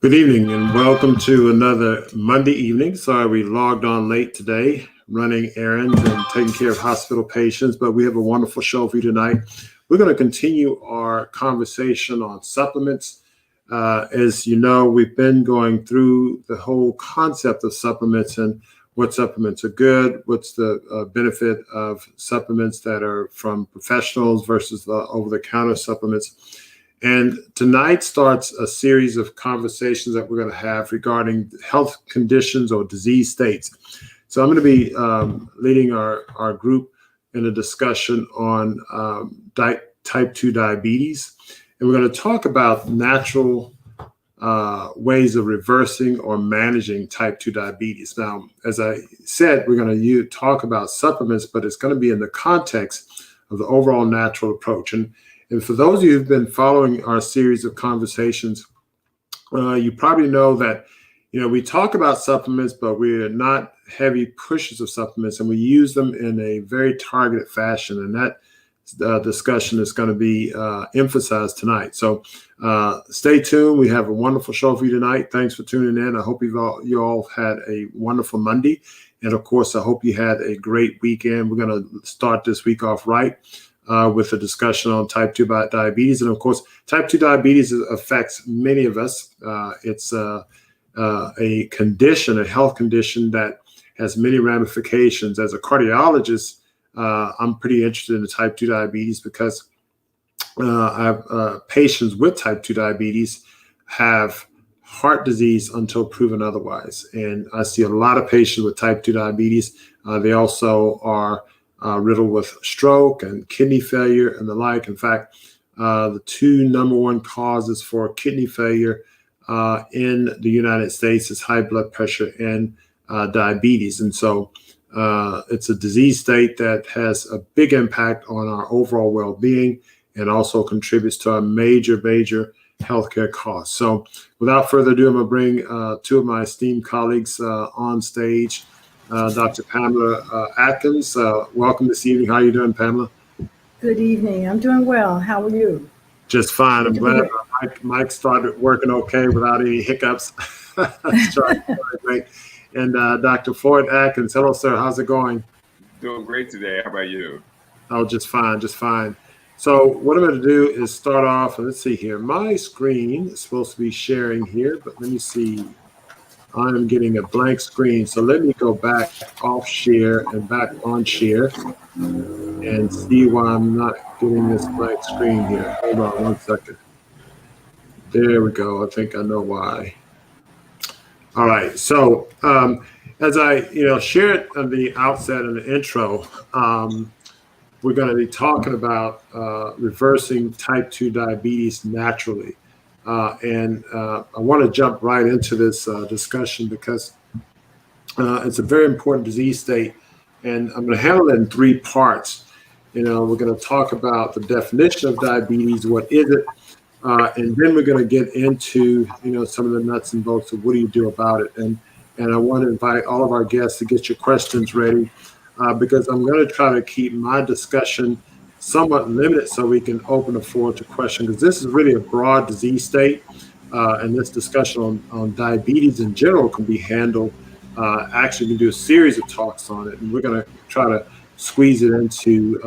Good evening and welcome to another Monday evening. Sorry we logged on late today, running errands and taking care of hospital patients, but we have a wonderful show for you tonight. We're going to continue our conversation on supplements. As you know, we've been going through the whole concept of supplements and what supplements are good, what's the benefit of supplements that are from professionals versus the over-the-counter supplements. And tonight starts a series of conversations that we're going to have regarding health conditions or disease states. So I'm going to be leading our group in a discussion on type 2 diabetes. And we're going to talk about natural ways of reversing or managing type 2 diabetes. Now, as I said, we're going to talk about supplements, but it's going to be in the context of the overall natural approach. And for those of you who've been following our series of conversations, you probably know that, we talk about supplements, but we're not heavy pushers of supplements, and we use them in a very targeted fashion. And that discussion is going to be emphasized tonight. So stay tuned. We have a wonderful show for you tonight. Thanks for tuning in. I hope you all had a wonderful Monday. And of course, I hope you had a great weekend. We're going to start this week off right. With a discussion on type 2 diabetes. And of course, type 2 diabetes affects many of us. It's a condition, a health condition that has many ramifications. As a cardiologist, I'm pretty interested in the type 2 diabetes because I have patients with type 2 diabetes have heart disease until proven otherwise. And I see a lot of patients with type 2 diabetes. They also are riddled with stroke and kidney failure and the like. In fact, the two number one causes for kidney failure in the United States is high blood pressure and diabetes. And so it's a disease state that has a big impact on our overall well-being and also contributes to our major healthcare costs. So without further ado, I'm going to bring two of my esteemed colleagues on stage. Dr. Pamela Atkins, welcome this evening. How are you doing, Pamela? Good evening. I'm doing well. How are you? Just fine. I'm glad Mike started working okay without any hiccups. Great. And Dr. Floyd Atkins, hello, sir. How's it going? Doing great today. How about you? Oh, just fine. So what I'm going to do is start off, and let's see here. My screen is supposed to be sharing here, but let me see. I'm getting a blank screen. So let me go back off share and back on share and see why I'm not getting this blank screen here. Hold on 1 second. There we go. I think I know why. All right. So as I shared at the outset in the intro, we're going to be talking about reversing type 2 diabetes naturally. And I want to jump right into this discussion because it's a very important disease state, and I'm going to handle it in three parts. We're going to talk about the definition of diabetes, what is it, and then we're going to get into some of the nuts and bolts of what do you do about it. And I want to invite all of our guests to get your questions ready because I'm going to try to keep my discussion somewhat limited so we can open the floor to questions, because this is really a broad disease state, and this discussion on diabetes in general can be handled. Actually, we can do a series of talks on it, and we're going to try to squeeze it into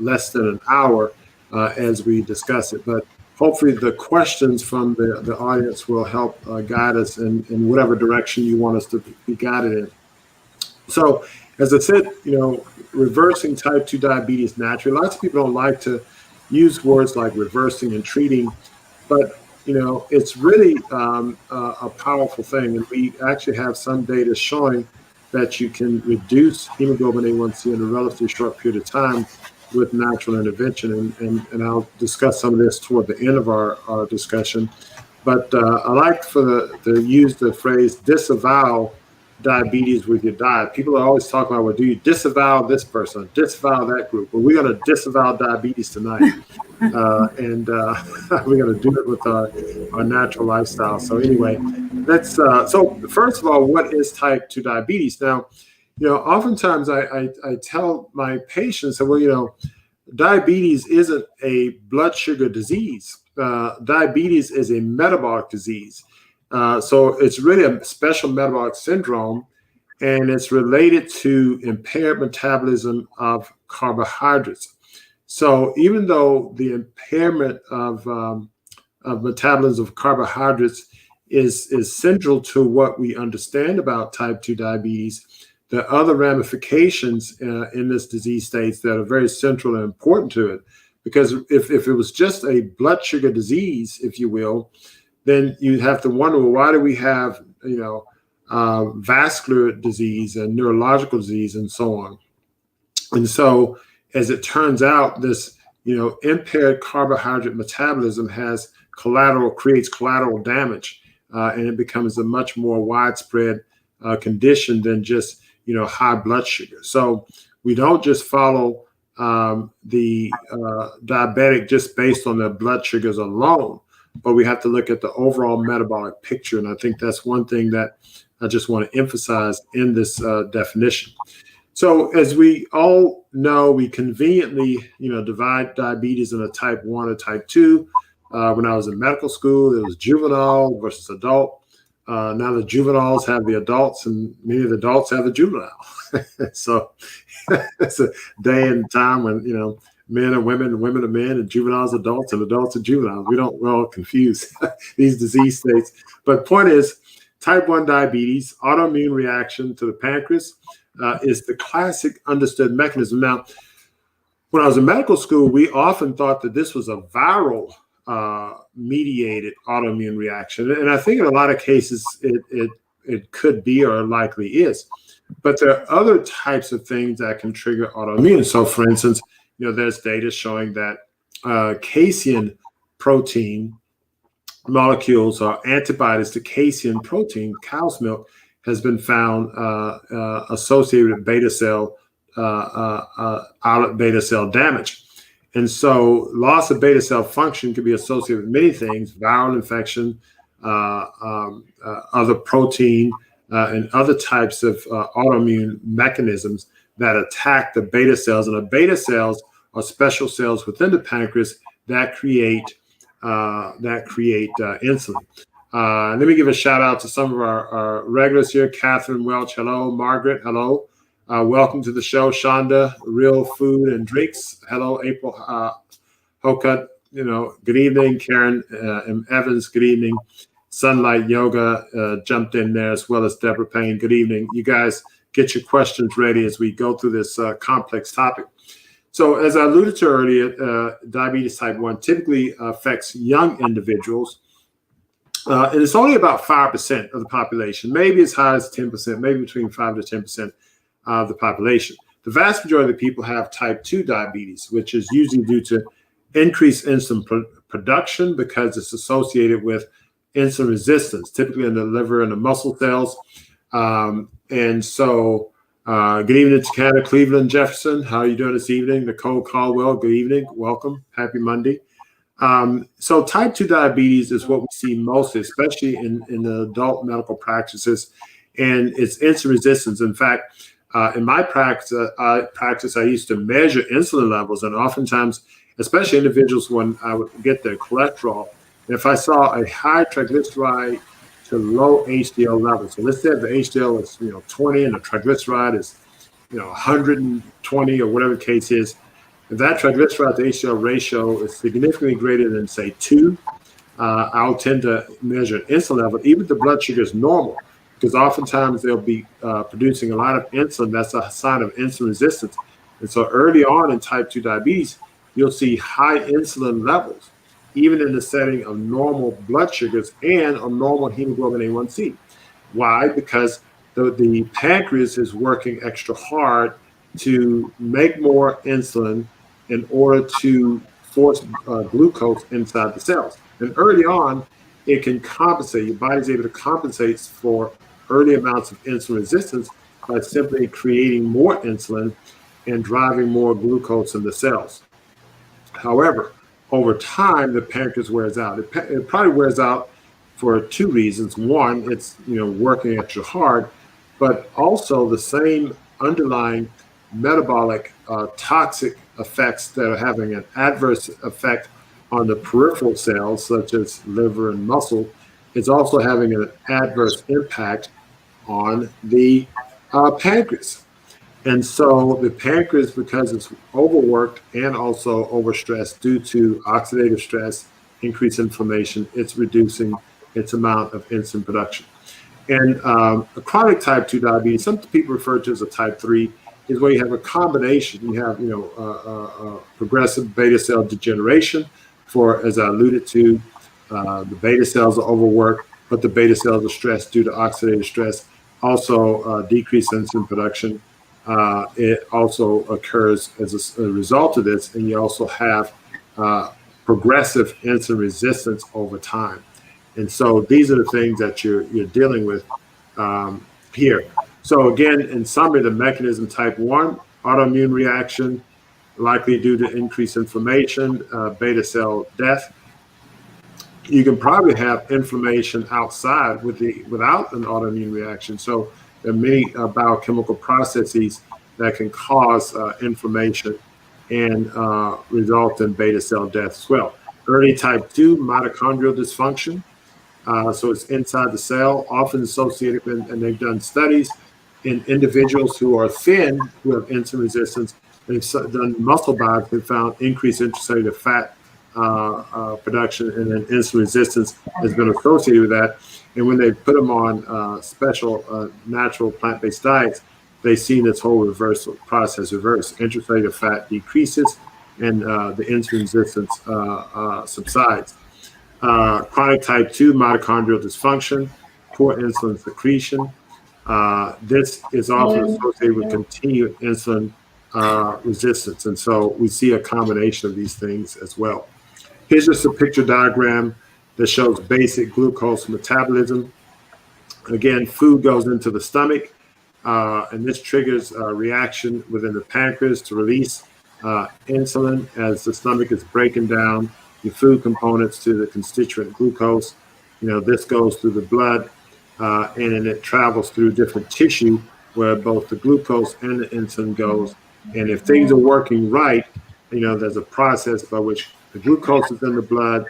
less than an hour as we discuss it. But hopefully the questions from the audience will help guide us in whatever direction you want us to be guided in. So, as I said, reversing type 2 diabetes naturally. Lots of people don't like to use words like reversing and treating, but it's really a powerful thing. And we actually have some data showing that you can reduce hemoglobin A1C in a relatively short period of time with natural intervention. And I'll discuss some of this toward the end of our discussion. But I like to use the phrase disavow diabetes with your diet. People are always talking about, well, do you disavow this person, disavow that group? Well, we're going to disavow diabetes tonight. And we're going to do it with our natural lifestyle. So anyway, let's, so first of all, what is type 2 diabetes? Now, oftentimes I tell my patients that, well, diabetes isn't a blood sugar disease. diabetes is a metabolic disease. So it's really a special metabolic syndrome, and it's related to impaired metabolism of carbohydrates. So even though the impairment of metabolism of carbohydrates is central to what we understand about type 2 diabetes, there are other ramifications in this disease states that are very central and important to it. Because if it was just a blood sugar disease, if you will, then you'd have to wonder, well, why do we have, vascular disease and neurological disease and so on? And so, as it turns out, this, impaired carbohydrate metabolism creates collateral damage, and it becomes a much more widespread condition than just, high blood sugar. So we don't just follow the diabetic just based on their blood sugars alone, but we have to look at the overall metabolic picture. And I think that's one thing that I just want to emphasize in this definition. So as we all know, we conveniently, divide diabetes into type 1 and type 2. When I was in medical school, it was juvenile versus adult. Now the juveniles have the adults, and many of the adults have the juvenile. So it's a day and time when, men are women, women are men, and juveniles are adults, and adults are juveniles. We're all confused these disease states. But point is, type 1 diabetes, autoimmune reaction to the pancreas, is the classic understood mechanism. Now, when I was in medical school, we often thought that this was a viral mediated autoimmune reaction. And I think in a lot of cases, it could be or likely is. But there are other types of things that can trigger autoimmune. So for instance, there's data showing that casein protein molecules are antibodies to casein protein, cow's milk, has been found associated with beta cell, islet beta cell damage. And so loss of beta cell function can be associated with many things: viral infection, other protein, and other types of autoimmune mechanisms that attack the beta cells. And the beta cells are special cells within the pancreas that create insulin. Let me give a shout out to some of our regulars here. Catherine Welch, hello. Margaret, hello. Welcome to the show. Shonda, Real Food and Drinks, hello. April Hocut, good evening. Karen M. Evans, good evening. Sunlight Yoga jumped in there, as well as Deborah Payne, good evening. You guys get your questions ready as we go through this complex topic. So as I alluded to earlier, diabetes type 1 typically affects young individuals. And it's only about 5% of the population, maybe as high as 10%, maybe between 5 to 10% of the population. The vast majority of the people have type 2 diabetes, which is usually due to increased insulin production because it's associated with insulin resistance, typically in the liver and the muscle cells. And so good evening to Canada, Cleveland, Jefferson. How are you doing this evening? Nicole Caldwell, good evening. Welcome. Happy Monday. So type 2 diabetes is what we see mostly, especially in the adult medical practices, and it's insulin resistance. In fact, in my practice, I used to measure insulin levels, and oftentimes, especially individuals when I would get their cholesterol, if I saw a high triglyceride to low HDL level, so let's say the HDL is 20 and the triglyceride is 120 or whatever the case is. If that triglyceride to HDL ratio is significantly greater than, say, 2, I'll tend to measure insulin level, even if the blood sugar is normal, because oftentimes they'll be producing a lot of insulin. That's a sign of insulin resistance. And so early on in type 2 diabetes, you'll see high insulin levels, even in the setting of normal blood sugars and of normal hemoglobin A1C. Why? Because the pancreas is working extra hard to make more insulin in order to force glucose inside the cells. And early on, it can compensate. Your body's able to compensate for early amounts of insulin resistance by simply creating more insulin and driving more glucose in the cells. However, over time, the pancreas wears out. It probably wears out for 2 reasons. One, it's working extra hard, but also the same underlying metabolic toxic effects that are having an adverse effect on the peripheral cells, such as liver and muscle, it's also having an adverse impact on the pancreas. And so the pancreas, because it's overworked and also overstressed due to oxidative stress, increased inflammation, it's reducing its amount of insulin production. And a chronic type 2 diabetes, some people refer to as a type 3, is where you have a combination. You have, progressive beta cell degeneration for, as I alluded to, the beta cells are overworked, but the beta cells are stressed due to oxidative stress. Also, decreased insulin production. It also occurs as a result of this, and you also have progressive insulin resistance over time. And so these are the things that you're dealing with here. So again, in summary, the mechanism: type 1, autoimmune reaction, likely due to increased inflammation, beta cell death. You can probably have inflammation outside without an autoimmune reaction. So there are many biochemical processes that can cause inflammation and result in beta cell death as well. Early type 2, mitochondrial dysfunction. So it's inside the cell, often associated with, and they've done studies in individuals who are thin, who have insulin resistance. They've done muscle biopsy and found increased intracellular fat production, and then insulin resistance has been associated with that. And when they put them on special natural plant-based diets, they've seen this whole reversal process reverse. Intracellular fat decreases, and the insulin resistance subsides. Chronic type 2 mitochondrial dysfunction, poor insulin secretion. This is often associated with continued insulin resistance. And so we see a combination of these things as well. Here's just a picture diagram that shows basic glucose metabolism. Again, food goes into the stomach, and this triggers a reaction within the pancreas to release insulin as the stomach is breaking down the food components to the constituent glucose. This goes through the blood, and then it travels through different tissue where both the glucose and the insulin goes. And if things are working right, there's a process by which the glucose is in the blood,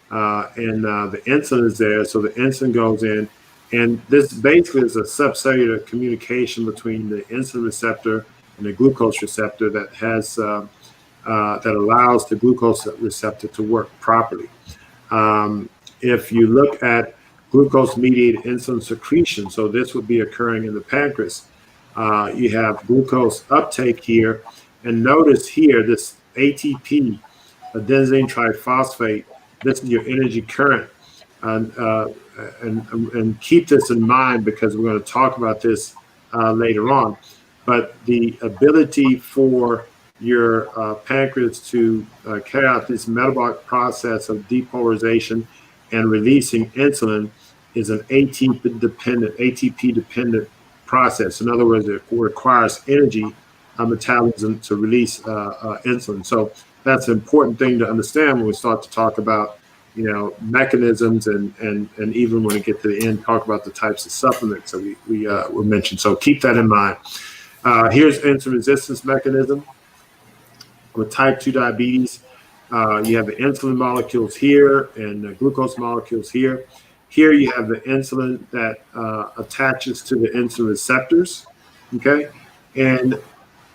and the insulin is there. So the insulin goes in, and this basically is a subcellular communication between the insulin receptor and the glucose receptor that has that allows the glucose receptor to work properly. If you look at glucose-mediated insulin secretion, so this would be occurring in the pancreas. You have glucose uptake here, and notice here this ATP, adenosine triphosphate. This is your energy current, and keep this in mind because we're going to talk about this later on. But the ability for your pancreas to carry out this metabolic process of depolarization and releasing insulin is an ATP-dependent process. In other words, it requires energy metabolism to release insulin. So that's an important thing to understand when we start to talk about, mechanisms, and even when we get to the end, talk about the types of supplements that we mentioned. So keep that in mind. Here's insulin resistance mechanism. With type 2 diabetes, you have the insulin molecules here and the glucose molecules here. Here you have the insulin that attaches to the insulin receptors, okay? And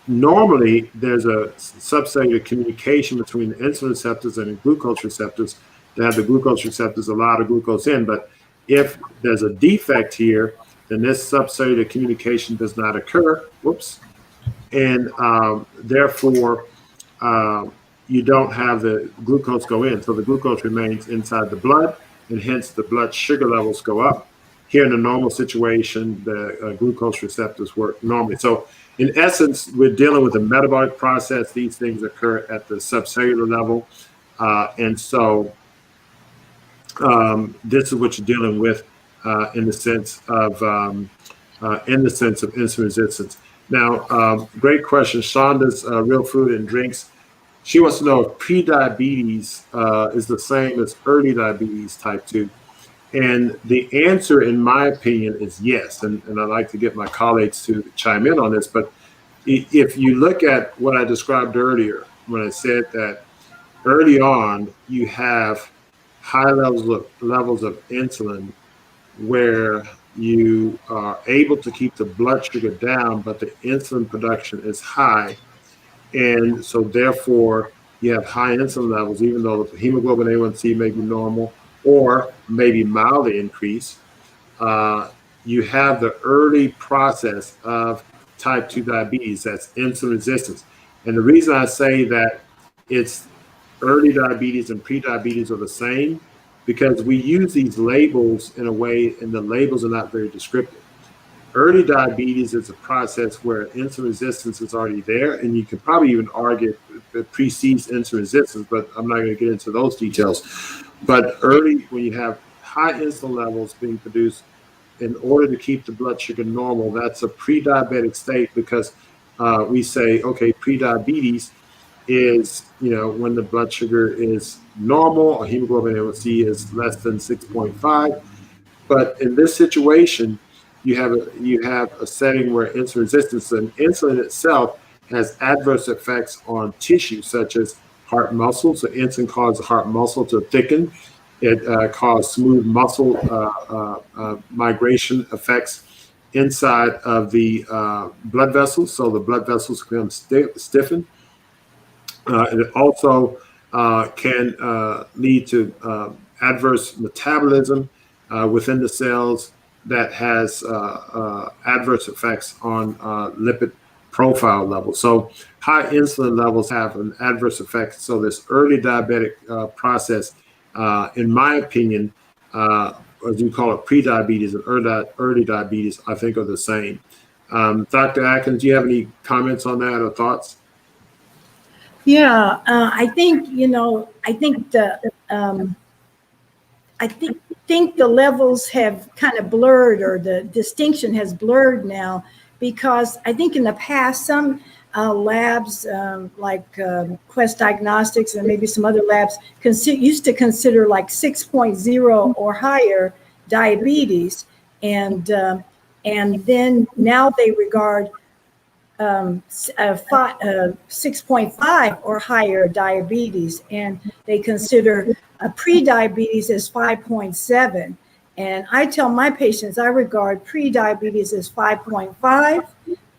normally there's a subcellular communication between the insulin receptors and the glucose receptors to have the glucose receptors allow the glucose in. But if there's a defect here, then this subcellular communication does not occur. Whoops. And therefore, you don't have the glucose go in. So the glucose remains inside the blood, and hence the blood sugar levels go up. Here in a normal situation, the glucose receptors work normally. So in essence, we're dealing with a metabolic process. These things occur at the subcellular level. And so this is what you're dealing with in the sense of insulin resistance. Now, great question. Shonda's Real Food and Drinks. She wants to know if prediabetes is the same as early diabetes type 2. And the answer, in my opinion, is yes. And I'd like to get my colleagues to chime in on this. But if you look at what I described earlier, when I said that early on, you have high levels of insulin where you are able to keep the blood sugar down, but the insulin production is high. And so therefore, you have high insulin levels, even though the hemoglobin A1C may be normal or maybe mildly increased. Uh, you have the early process of type 2 diabetes, that's insulin resistance. And the reason I say that it's early diabetes and pre-diabetes are the same, because we use these labels in a way, and the labels are not very descriptive. Early diabetes is a process where insulin resistance is already there, and you can probably even argue it precedes insulin resistance, but I'm not going to get into those details. But early, when you have high insulin levels being produced in order to keep the blood sugar normal, that's a pre-diabetic state, because we say, okay, pre-diabetes is, when the blood sugar is normal or hemoglobin A1C is less than 6.5. But in this situation, you have a setting where insulin resistance and insulin itself has adverse effects on tissue, such as heart muscle. So insulin causes the heart muscle to thicken. It causes smooth muscle migration effects inside of the blood vessels. So the blood vessels become stiffened. It also can lead to adverse metabolism within the cells that has adverse effects on lipid profile levels. So high insulin levels have an adverse effect. So this early diabetic process, in my opinion, as you call it, pre-diabetes and early diabetes, I think are the same. Dr. Atkins, do you have any comments on that or thoughts? Yeah, I think the levels have kind of blurred, or the distinction has blurred now, because I think in the past some labs like Quest Diagnostics and maybe some other labs used to consider like 6.0 or higher diabetes, and then now they regard 6.5 or higher diabetes, and they consider a pre-diabetes as 5.7. And I tell my patients I regard pre-diabetes as 5.5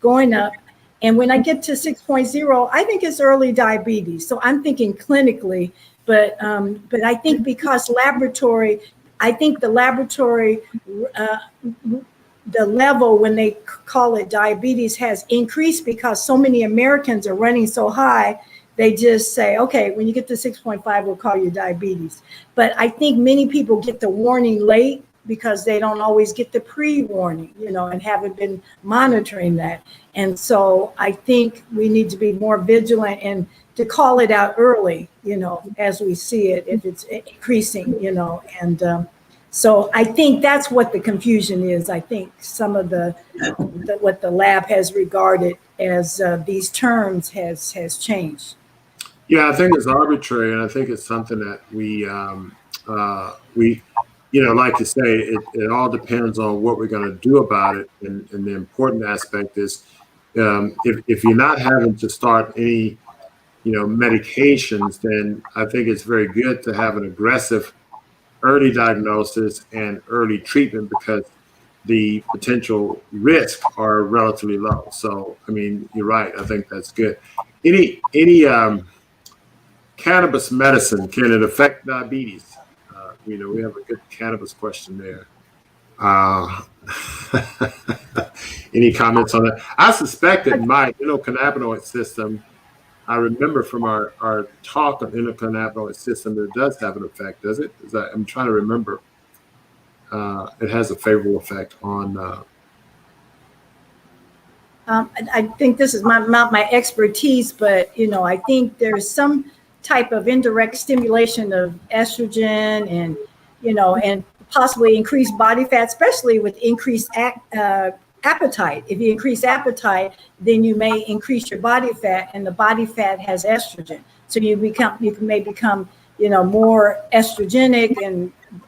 going up, and when I get to 6.0, I think it's early diabetes. So I'm thinking clinically, but I think because the laboratory the level when they call it diabetes has increased, because so many Americans are running so high. They just say, okay, when you get to 6.5, we'll call you diabetes. But I think many people get the warning late because they don't always get the pre-warning, and haven't been monitoring that. And so I think we need to be more vigilant and to call it out early, as we see it, if it's increasing, and so I think that's what the confusion is. I think some of what the lab has regarded as these terms has changed. Yeah, I think it's arbitrary, and I think it's something that we like you say, it all depends on what we're going to do about it. And the important aspect is, if you're not having to start any, medications, then I think it's very good to have an aggressive early diagnosis and early treatment, because the potential risks are relatively low. So, I mean, you're right. I think that's good. Any cannabis medicine, can it affect diabetes? We have a good cannabis question there. Any comments on that? I suspect it might. Cannabinoid system, I remember from our talk on endocannabinoid system that it does have an effect, does it? I'm trying to remember. It has a favorable effect on. I think this is not my expertise, but I think there's some type of indirect stimulation of estrogen, and and possibly increased body fat, especially with increased appetite. If you increase appetite, then you may increase your body fat, and the body fat has estrogen, so you may become more estrogenic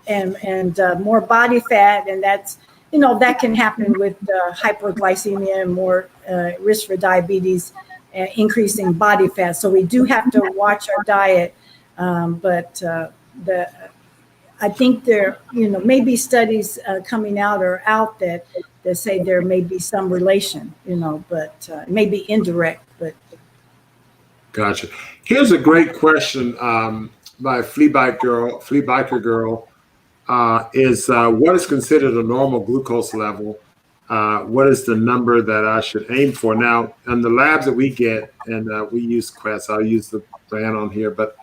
and more body fat, and that's that can happen with hyperglycemia and more risk for diabetes, increasing body fat. So we do have to watch our diet But I think there, maybe studies coming out or out that say there may be some relation, but maybe indirect. But Gotcha. Here's a great question by Flea Biker Girl. Is what is considered a normal glucose level? What is the number that I should aim for? Now, in the labs that we get, and we use Quest, I'll use the brand on here, but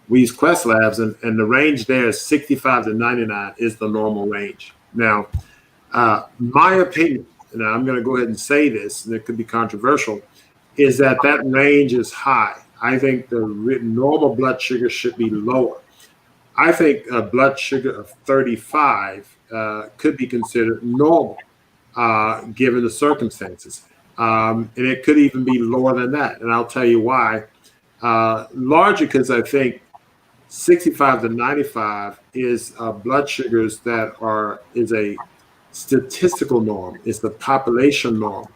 we use Quest labs, and the range there is 65 to 99 is the normal range. Now, my opinion, and I'm going to go ahead and say this, and it could be controversial, is that range is high. I think the normal blood sugar should be lower. I think a blood sugar of 35 could be considered normal, given the circumstances. And it could even be lower than that. And I'll tell you why. Largely because I think 65 to 95 is blood sugars that is a statistical norm. It's the population norm.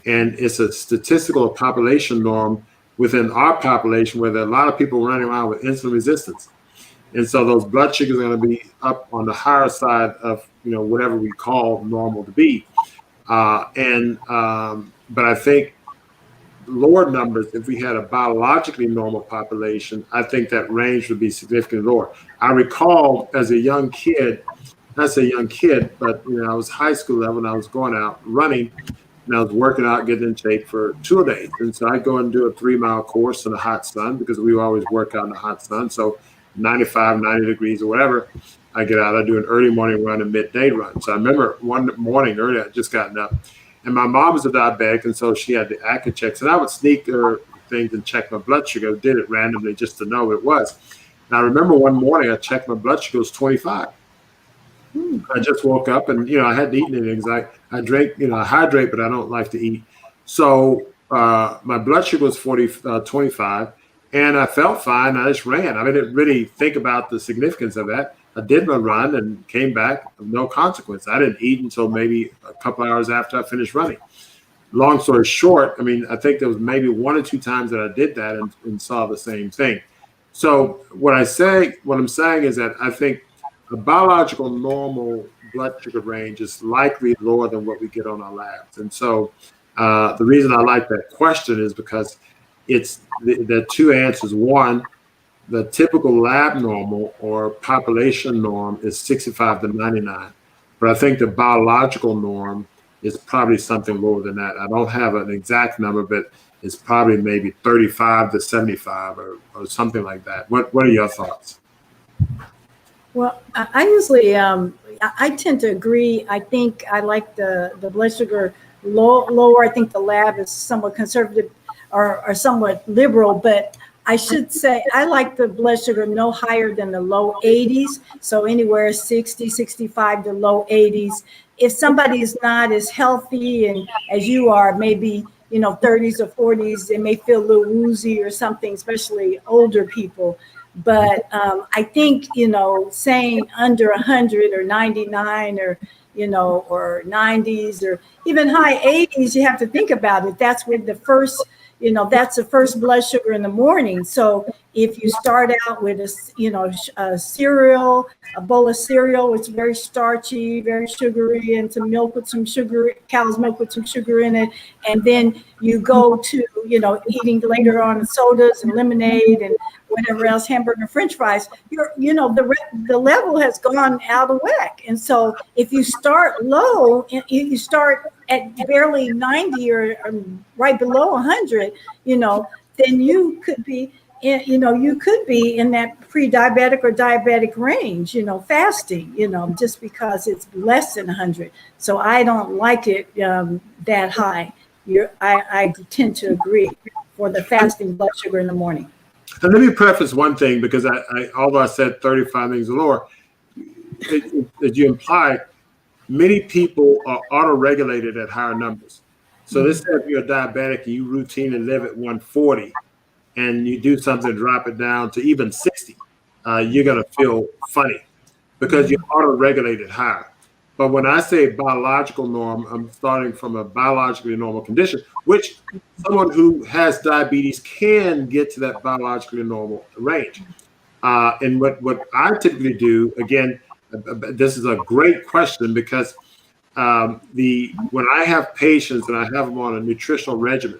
And it's a statistical population norm within our population where there are a lot of people running around with insulin resistance. And so those blood sugars are going to be up on the higher side of, whatever we call normal to be. But I think lower numbers, if we had a biologically normal population, I think that range would be significantly lower. I recall as a young kid, not a young kid, but I was high school level and I was going out running and I was working out, getting in shape for 2 days. And so I'd go and do a 3-mile course in the hot sun because we always work out in the hot sun. So 95, 90 degrees or whatever, I get out, I do an early morning run and midday run. So I remember one morning early, I just gotten up and my mom was a diabetic. And so she had the ACA checks and I would sneak her things and check my blood sugar. I did it randomly just to know what it was. And I remember one morning I checked my blood sugar, it was 25. I just woke up and, I hadn't eaten anything. I drank, I hydrate, but I don't like to eat. So my blood sugar was 25 and I felt fine. I just ran. I didn't really think about the significance of that. I did my run and came back with no consequence. I didn't eat until maybe a couple hours after I finished running. Long story short, I think there was maybe 1 or 2 times that I did that and saw the same thing. So what I'm saying is that I think the biological normal blood sugar range is likely lower than what we get on our labs. And so the reason I like that question is because it's the 2 answers. One, the typical lab normal or population norm is 65 to 99. But I think the biological norm is probably something lower than that. I don't have an exact number, but it's probably maybe 35 to 75 or something like that. What are your thoughts? Well, I usually, I tend to agree. I think I like the blood sugar lower. I think the lab is somewhat conservative or somewhat liberal, but I should say I like the blood sugar no higher than the low 80s. So anywhere 60, 65 to low 80s. If somebody is not as healthy and as you are, maybe, 30s or 40s, they may feel a little woozy or something, especially older people. But I think, saying under 100 or 99 or, or 90s or even high 80s, you have to think about it. That's when the first, that's the first blood sugar in the morning. So if you start out with a cereal, a bowl of cereal, it's very starchy, very sugary, and some milk with some sugar, cow's milk with some sugar in it. And then you go to, eating later on sodas and lemonade and whatever else, hamburger, French fries, the level has gone out of whack. And so if you start low, you start at barely 90 or right below 100, then you could be, in that pre-diabetic or diabetic range, fasting, just because it's less than 100. So I don't like it that high. I tend to agree for the fasting blood sugar in the morning. And let me preface one thing, because although I said 35 things lower, as you imply, many people are auto-regulated at higher numbers. So let's say if you're a diabetic and you routinely live at 140 and you do something to drop it down to even 60, you're going to feel funny because you're auto-regulated higher. But when I say biological norm, I'm starting from a biologically normal condition, which someone who has diabetes can get to that biologically normal range. And what I typically do, again, this is a great question because when I have patients and I have them on a nutritional regimen,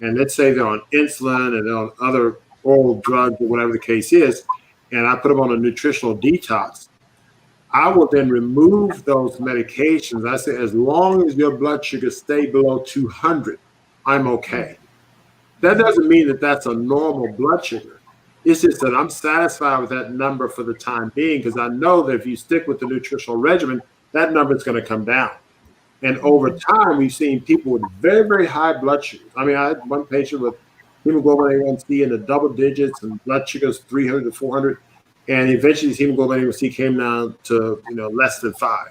and let's say they're on insulin and they're on other oral drugs or whatever the case is, and I put them on a nutritional detox, I will then remove those medications. I say, as long as your blood sugar stay below 200, I'm okay. That doesn't mean that that's a normal blood sugar. It's just that I'm satisfied with that number for the time being, because I know that if you stick with the nutritional regimen, that number is going to come down. And over time, we've seen people with very, very high blood sugars. I mean, I had one patient with hemoglobin A1C in the double digits and blood sugars 300 to 400. And eventually his hemoglobin A1C came down to, less than 5.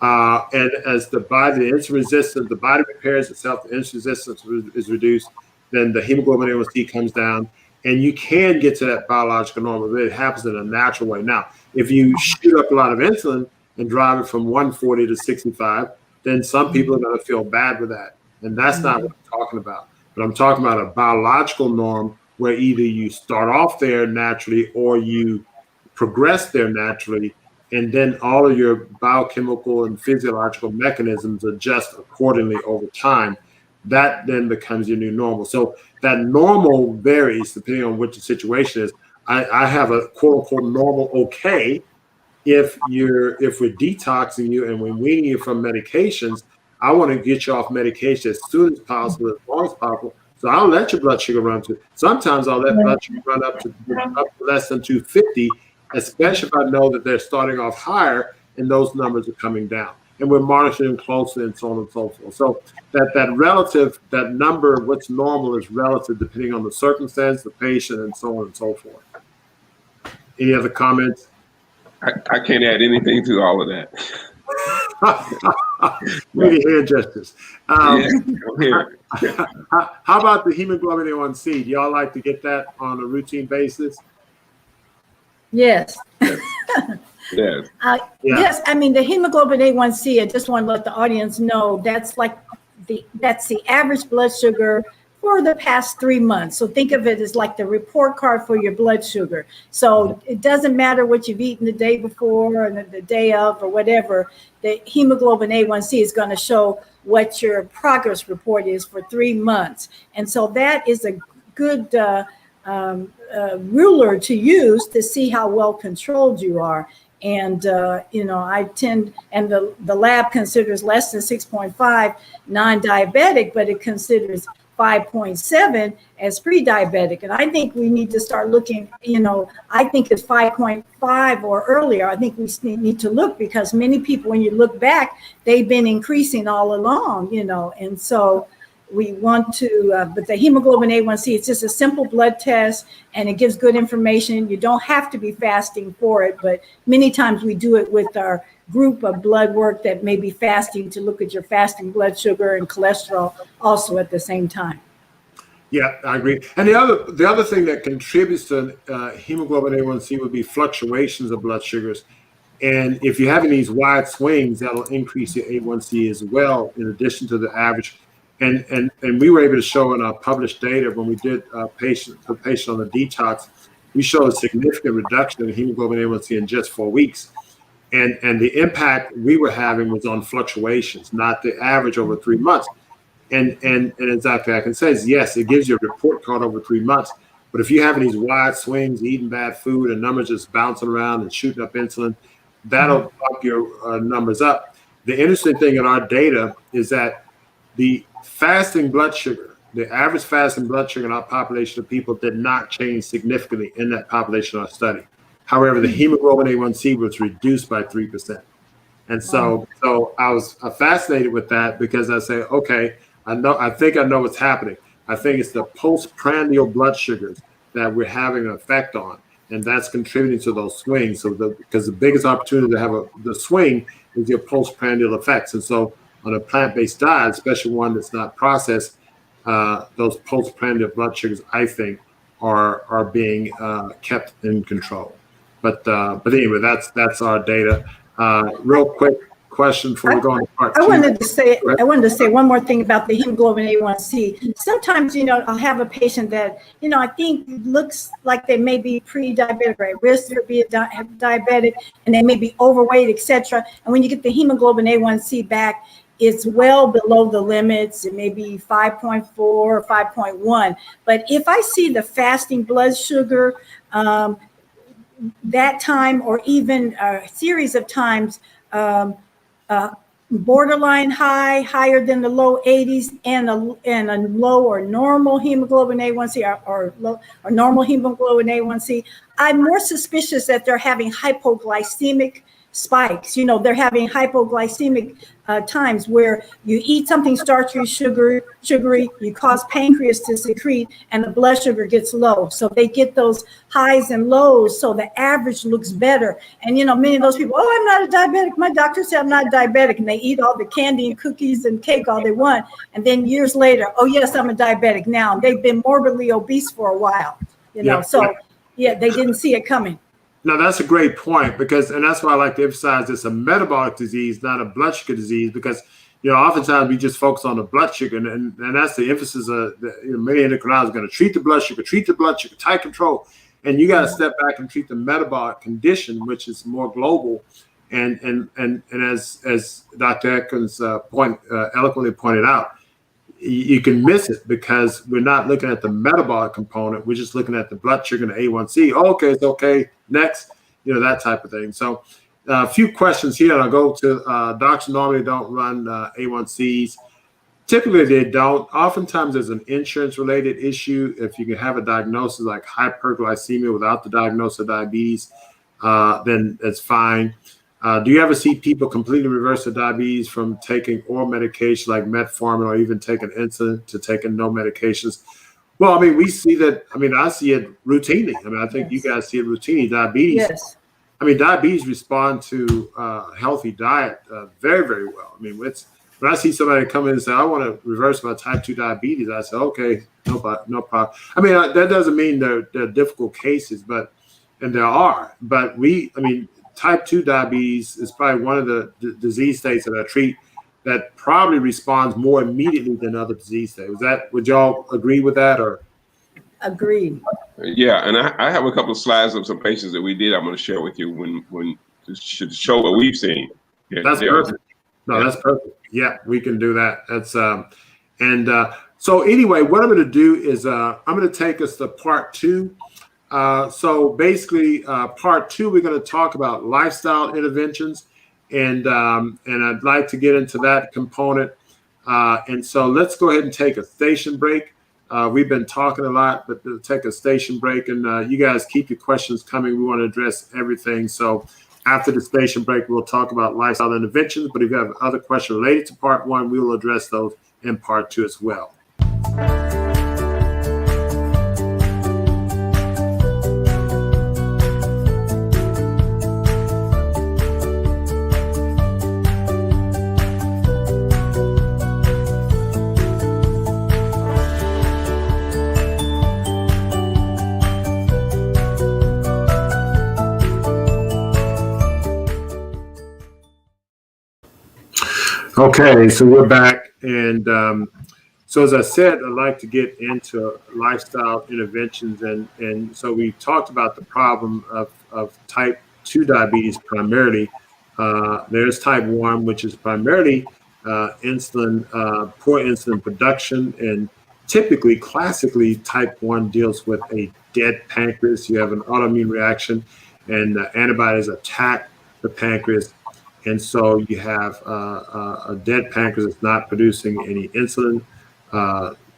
And as the insulin resistance, the body repairs itself, the insulin resistance is reduced, then the hemoglobin A1C comes down, and you can get to that biological normal. But it happens in a natural way. Now, if you shoot up a lot of insulin and drive it from 140 to 65, then some people are going to feel bad with that. And that's not what I'm talking about. But I'm talking about a biological norm where either you start off there naturally or you progress there naturally, and then all of your biochemical and physiological mechanisms adjust accordingly over time. That then becomes your new normal. So that normal varies depending on what the situation is. I have a quote unquote normal okay if we're detoxing you and we're weaning you from medications. I want to get you off medication as soon as possible, as long as possible. So I'll let your blood sugar run to. Sometimes I'll let blood sugar run up to less than 250, especially if I know that they're starting off higher and those numbers are coming down. And we're monitoring closely and so on and so forth. So that number, what's normal, is relative depending on the circumstance, the patient, and so on and so forth. Any other comments? I can't add anything to all of that. We can hear justice. Yeah, I'm here. How about the hemoglobin A1C? Do y'all like to get that on a routine basis? Yes. Yes. Yes, I mean, the hemoglobin A1C, I just want to let the audience know that's the average blood sugar for the past 3 months. So think of it as like the report card for your blood sugar. So it doesn't matter what you've eaten the day before or the day of or whatever, the hemoglobin A1C is going to show what your progress report is for 3 months. And so that is a good ruler to use to see how well controlled you are. And, I tend, and the lab considers less than 6.5 non-diabetic, but it considers 5.7 as pre-diabetic. And I think we need to start looking, I think it's 5.5 or earlier. I think we need to look, because many people, when you look back, they've been increasing all along, and so we want to, but the hemoglobin A1C is just a simple blood test, and it gives good information. You don't have to be fasting for it, but many times we do it with our group of blood work that may be fasting, to look at your fasting blood sugar and cholesterol also at the same time. Yeah, I agree. And the other thing that contributes to hemoglobin A1C would be fluctuations of blood sugars. And if you're having these wide swings, that'll increase your A1C as well, in addition to the average. And we were able to show in our published data when we did a patient on the detox, we showed a significant reduction in hemoglobin A1C in just 4 weeks. And the impact we were having was on fluctuations, not the average over 3 months. And exactly I can say is, yes, it gives you a report card over 3 months. But if you're having these wide swings, eating bad food, and numbers just bouncing around and shooting up insulin, that'll bump your numbers up. The interesting thing in our data is that the fasting blood sugar, the average fasting blood sugar in our population of people did not change significantly in that population of our study. However, the hemoglobin A1C was reduced by 3%. And so I was fascinated with that, because I say, okay, I think I know what's happening. I think it's the postprandial blood sugars that we're having an effect on, and that's contributing to those swings. So because the biggest opportunity to have the swing is your postprandial effects. And so on a plant-based diet, especially one that's not processed, those postprandial blood sugars, I think, are being kept in control. But anyway, that's our data. Real quick question before we go on to part two. I wanted to say one more thing about the hemoglobin A1C. Sometimes, I'll have a patient that, I think looks like they may be pre-diabetic, right? Risk for being diabetic, and they may be overweight, etc. And when you get the hemoglobin A1C back, it's well below the limits. It may be 5.4 or 5.1. But if I see the fasting blood sugar, that time, or even a series of times, borderline high, higher than the low 80s, and a low or normal hemoglobin A1C or normal hemoglobin A1C, I'm more suspicious that they're having hypoglycemic spikes. They're having hypoglycemic times where you eat something starchy, sugary, you cause pancreas to secrete, and the blood sugar gets low. So they get those highs and lows, so the average looks better. And many of those people, oh, I'm not a diabetic. My doctor said I'm not diabetic, and they eat all the candy and cookies and cake all they want. And then years later, oh yes, I'm a diabetic now. They've been morbidly obese for a while. So yeah, they didn't see it coming. Now, that's a great point, and that's why I like to emphasize it's a metabolic disease, not a blood sugar disease, because, oftentimes we just focus on the blood sugar, and that's the emphasis of many endocrinologists are going to treat the blood sugar, tight control. And you got to step back and treat the metabolic condition, which is more global. And as Dr. Atkins eloquently pointed out, you can miss it because we're not looking at the metabolic component. We're just looking at the blood sugar and the A1C. Oh, okay, it's okay. Next, that type of thing. So a few questions here. And I'll go to doctors normally don't run A1Cs. Typically, they don't. Oftentimes, there's an insurance-related issue. If you can have a diagnosis like hyperglycemia without the diagnosis of diabetes, then that's fine. Do you ever see people completely reverse their diabetes from taking oral medication like metformin or even taking insulin to taking no medications? Well, we see that. I see it routinely. I think you guys see it routinely. Diabetes. Yes. Diabetes respond to healthy diet very, very well. When I see somebody come in and say, I want to reverse my type 2 diabetes, I say, okay, no problem. That doesn't mean they're difficult cases, and there are. But type 2 diabetes is probably one of the disease states that I treat that probably responds more immediately than other disease states. Would y'all agree with that? Or agreed? Yeah, and I have a couple of slides of some patients that we did. I'm going to share with you when to show what we've seen. Yeah, that's perfect. No, that's perfect. Yeah, we can do that. That's so anyway, what I'm going to do is I'm going to take us to part 2. So basically, part 2, we're going to talk about lifestyle interventions, and I'd like to get into that component. And so let's go ahead and take a station break. We've been talking a lot, but we'll take a station break, and you guys keep your questions coming. We want to address everything. So after the station break, we'll talk about lifestyle interventions. But if you have other questions related to part 1, we will address those in part 2 as well. Okay, so we're back, and so as I said, I'd like to get into lifestyle interventions, and so we talked about the problem of type 2 diabetes primarily. There's type 1, which is primarily poor insulin production, and typically, classically, type 1 deals with a dead pancreas. You have an autoimmune reaction, and antibodies attack the pancreas. And so you have a dead pancreas that's not producing any insulin.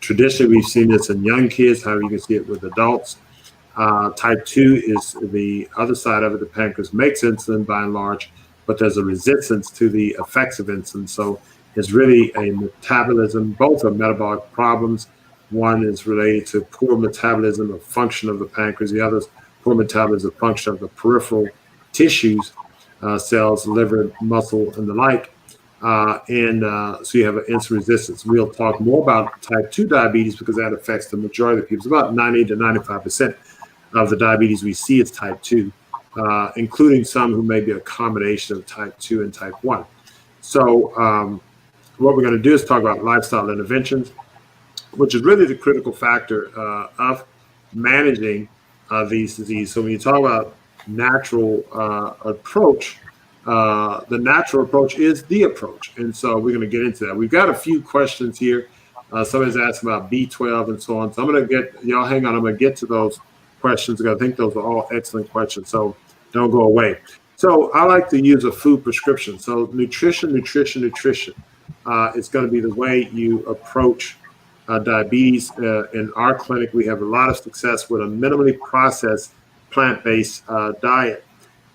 Traditionally, we've seen this in young kids, however, you can see it with adults. Type 2 is the other side of it. The pancreas makes insulin by and large, but there's a resistance to the effects of insulin. So it's really a metabolism. Both are metabolic problems. One is related to poor metabolism of function of the pancreas. The other is poor metabolism of function of the peripheral tissues. Cells, liver, muscle, and the like. So you have an insulin resistance. We'll talk more about type 2 diabetes because that affects the majority of people. It's about 90 to 95% of the diabetes we see is type 2, including some who may be a combination of type 2 and type 1. So what we're going to do is talk about lifestyle interventions, which is really the critical factor of managing these diseases. So when you talk about natural approach, the natural approach is the approach. And so we're going to get into that. We've got a few questions here. Somebody's asked about B12 and so on. So I'm going to get, y'all hang on, I'm going to get to those questions because I think those are all excellent questions. So don't go away. So I like to use a food prescription. So nutrition. It's going to be the way you approach diabetes. In our clinic, we have a lot of success with a minimally processed plant-based diet.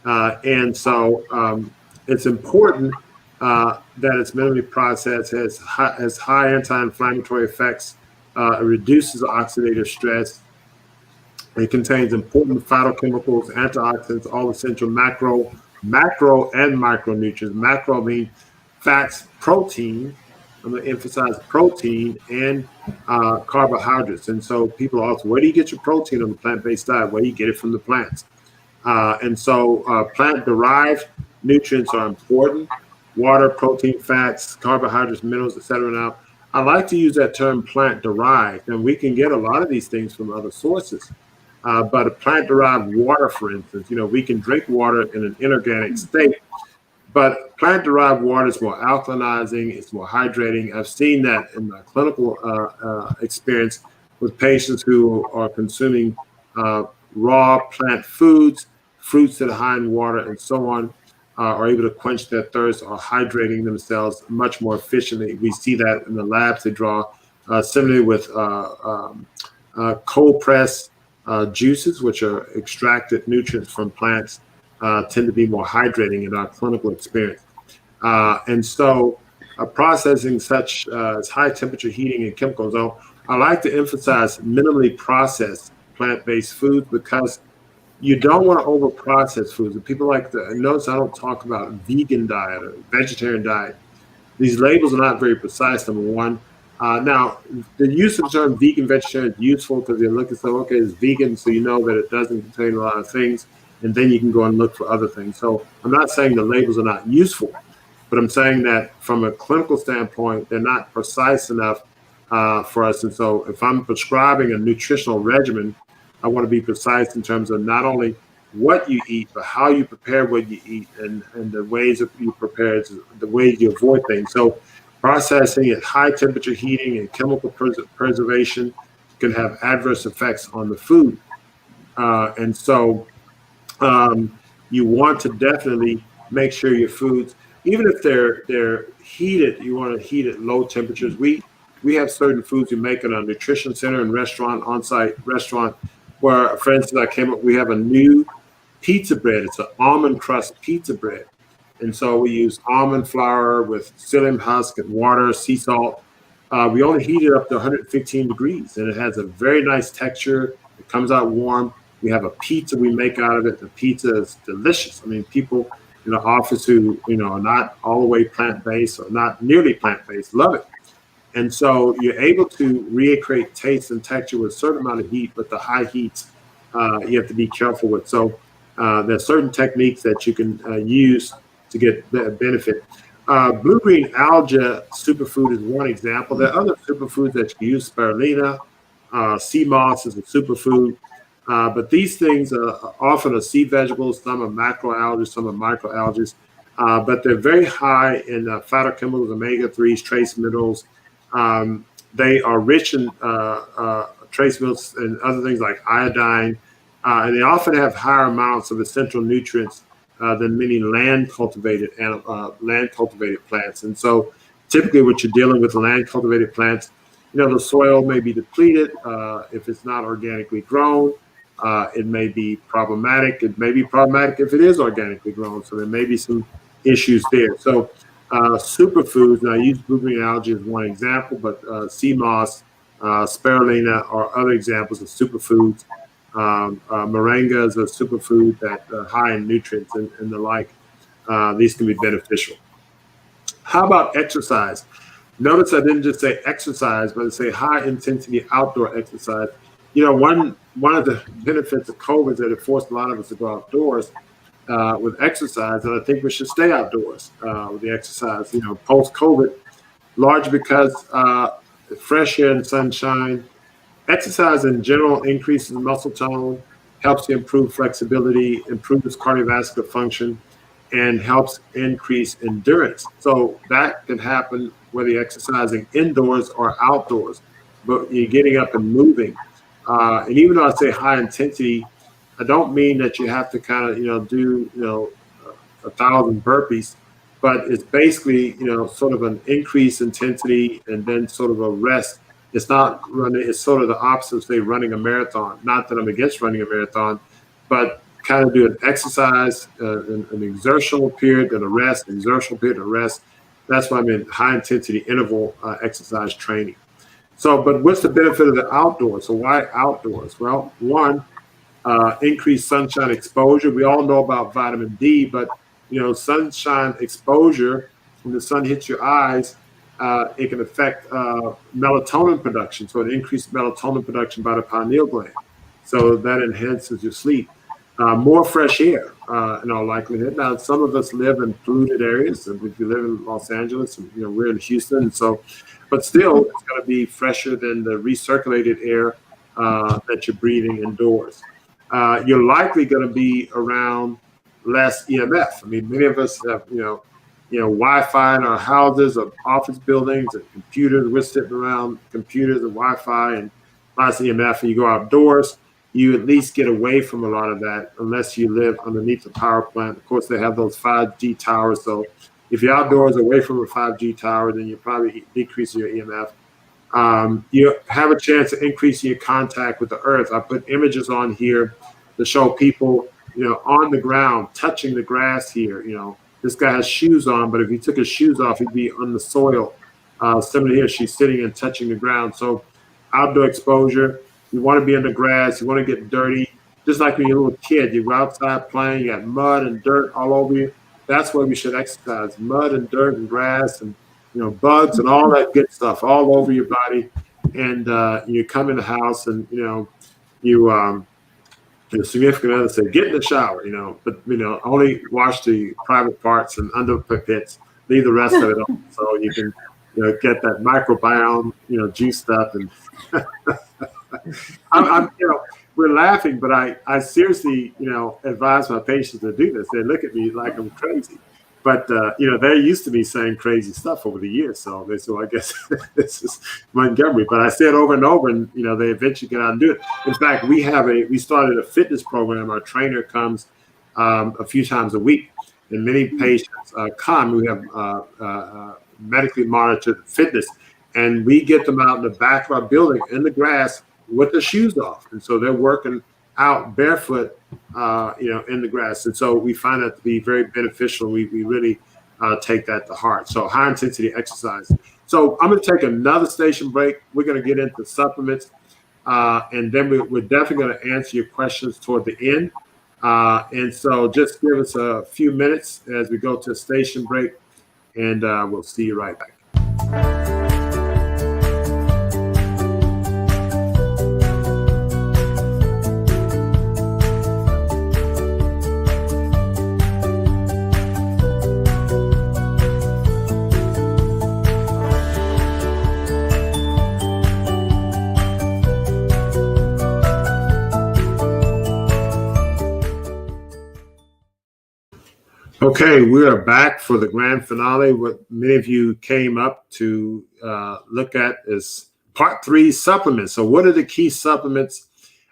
And so it's important that it's minimally processed, has high anti-inflammatory effects, it reduces oxidative stress. It contains important phytochemicals, antioxidants, all essential macro and micronutrients. Macro means fats, protein. I'm going to emphasize protein and carbohydrates. And so people ask, where do you get your protein on the plant-based diet? Well, you get it from the plants. And so plant-derived nutrients are important. Water, protein, fats, carbohydrates, minerals, etc. Now, I like to use that term plant-derived, and we can get a lot of these things from other sources. But a plant-derived water, for instance, we can drink water in an inorganic state, but plant-derived water is more alkalinizing, it's more hydrating. I've seen that in my clinical experience with patients who are consuming raw plant foods, fruits that are high in water, and so on, are able to quench their thirst or hydrating themselves much more efficiently. We see that in the labs they draw. Similarly with cold pressed juices, which are extracted nutrients from plants, tend to be more hydrating in our clinical experience. And so processing such as high temperature heating and chemicals. I like to emphasize minimally processed plant-based foods because you don't want to over-process foods. And people like to notice I don't talk about vegan diet or vegetarian diet. These labels are not very precise, number one. Now, the use of the term vegan, vegetarian is useful because they look and say, okay, it's vegan, so you know that it doesn't contain a lot of things, and then you can go and look for other things. So I'm not saying the labels are not useful, but I'm saying that from a clinical standpoint, they're not precise enough for us. And so if I'm prescribing a nutritional regimen, I want to be precise in terms of not only what you eat, but how you prepare what you eat and the ways that you prepare, the ways you avoid things. So processing at high temperature heating and chemical preservation can have adverse effects on the food. And so you want to definitely make sure your foods, even if they're heated, you want to heat at low temperatures. We have certain foods we make in our nutrition center and restaurant, on-site restaurant, where, for instance, we have a new pizza bread. It's an almond crust pizza bread. And so we use almond flour with psyllium husk and water, sea salt. We only heat it up to 115 degrees, and it has a very nice texture. It comes out warm. We have a pizza we make out of it. The pizza is delicious. I mean, people in the office who are not all the way plant-based or not nearly plant-based love it. And so you're able to recreate taste and texture with a certain amount of heat, but the high heats you have to be careful with. So there are certain techniques that you can use to get the benefit. Blue-green algae superfood is one example. There are other superfoods that you can use. Spirulina, sea moss is a superfood. But these things are often sea vegetables. Some are macroalgae, some are microalgae. But they're very high in phytochemicals, omega-3s, trace minerals. They are rich in trace minerals and other things like iodine. And they often have higher amounts of essential nutrients than many land cultivated plants. And so typically what you're dealing with land cultivated plants, the soil may be depleted if it's not organically grown. It may be problematic. It may be problematic if it is organically grown. So there may be some issues there. So superfoods, and I use blue-green algae as one example, but sea moss, spirulina are other examples of superfoods. Moringa is a superfood that high in nutrients and the like. These can be beneficial. How about exercise? Notice I didn't just say exercise, but I say high intensity outdoor exercise. One of the benefits of COVID is that it forced a lot of us to go outdoors. with exercise, and I think we should stay outdoors with the exercise. Post-COVID, largely because fresh air and sunshine. Exercise in general increases muscle tone, helps you improve flexibility, improves cardiovascular function, and helps increase endurance. So that can happen whether you're exercising indoors or outdoors, but you're getting up and moving. And even though I say high intensity, I don't mean that you have to kind of, do, 1,000 burpees, but it's basically, sort of an increased intensity and then sort of a rest. It's not running, it's sort of the opposite of, say, running a marathon. Not that I'm against running a marathon, but kind of do an exercise, an exertional period and a rest, exertional period and a rest. That's why I'm in high intensity interval exercise training. So, but what's the benefit of the outdoors? So why outdoors? Well, one, increased sunshine exposure. We all know about vitamin D, but sunshine exposure, when the sun hits your eyes, it can affect melatonin production. So it increases melatonin production by the pineal gland. So that enhances your sleep. More fresh air, in all likelihood. Now, some of us live in polluted areas. And if you live in Los Angeles, and we're in Houston, but still, it's going to be fresher than the recirculated air that you're breathing indoors. You're likely going to be around less EMF. I mean, many of us have, Wi-Fi in our houses or office buildings and computers. We're sitting around computers and Wi-Fi and lots of EMF. And you go outdoors, you at least get away from a lot of that, unless you live underneath the power plant. Of course, they have those 5G towers. So if you're outdoors away from a 5G tower, then you're probably decreasing your EMF. You have a chance of increasing your contact with the earth. I put images on here to show people, on the ground, touching the grass here. This guy has shoes on, but if he took his shoes off, he'd be on the soil. Somebody here, she's sitting and touching the ground. So outdoor exposure, you want to be in the grass, you want to get dirty. Just like when you're a little kid, you go outside playing, you got mud and dirt all over you. That's where we should exercise, mud and dirt and grass and, bugs and all that good stuff all over your body. And you come in the house and, your significant other say, get in the shower, but, only wash the private parts and under pits, leave the rest of it on. So you can, get that microbiome, juiced up. And we're laughing, but I seriously, advise my patients to do this. They look at me like I'm crazy. But, they're used to me saying crazy stuff over the years. So they said, well, I guess this is Montgomery. But I say it over and over, and, they eventually get out and do it. In fact, we started a fitness program. Our trainer comes a few times a week. And many patients come who have medically monitored fitness. And we get them out in the back of our building in the grass with their shoes off. And so they're working out barefoot, in the grass. And so we find that to be very beneficial. We really take that to heart. So high intensity exercise. So I'm going to take another station break. We're going to get into supplements. And then we're definitely going to answer your questions toward the end. And so just give us a few minutes as we go to a station break, and we'll see you right back. Okay, we are back for the grand finale. What many of you came up to look at is part 3, supplements. So what are the key supplements?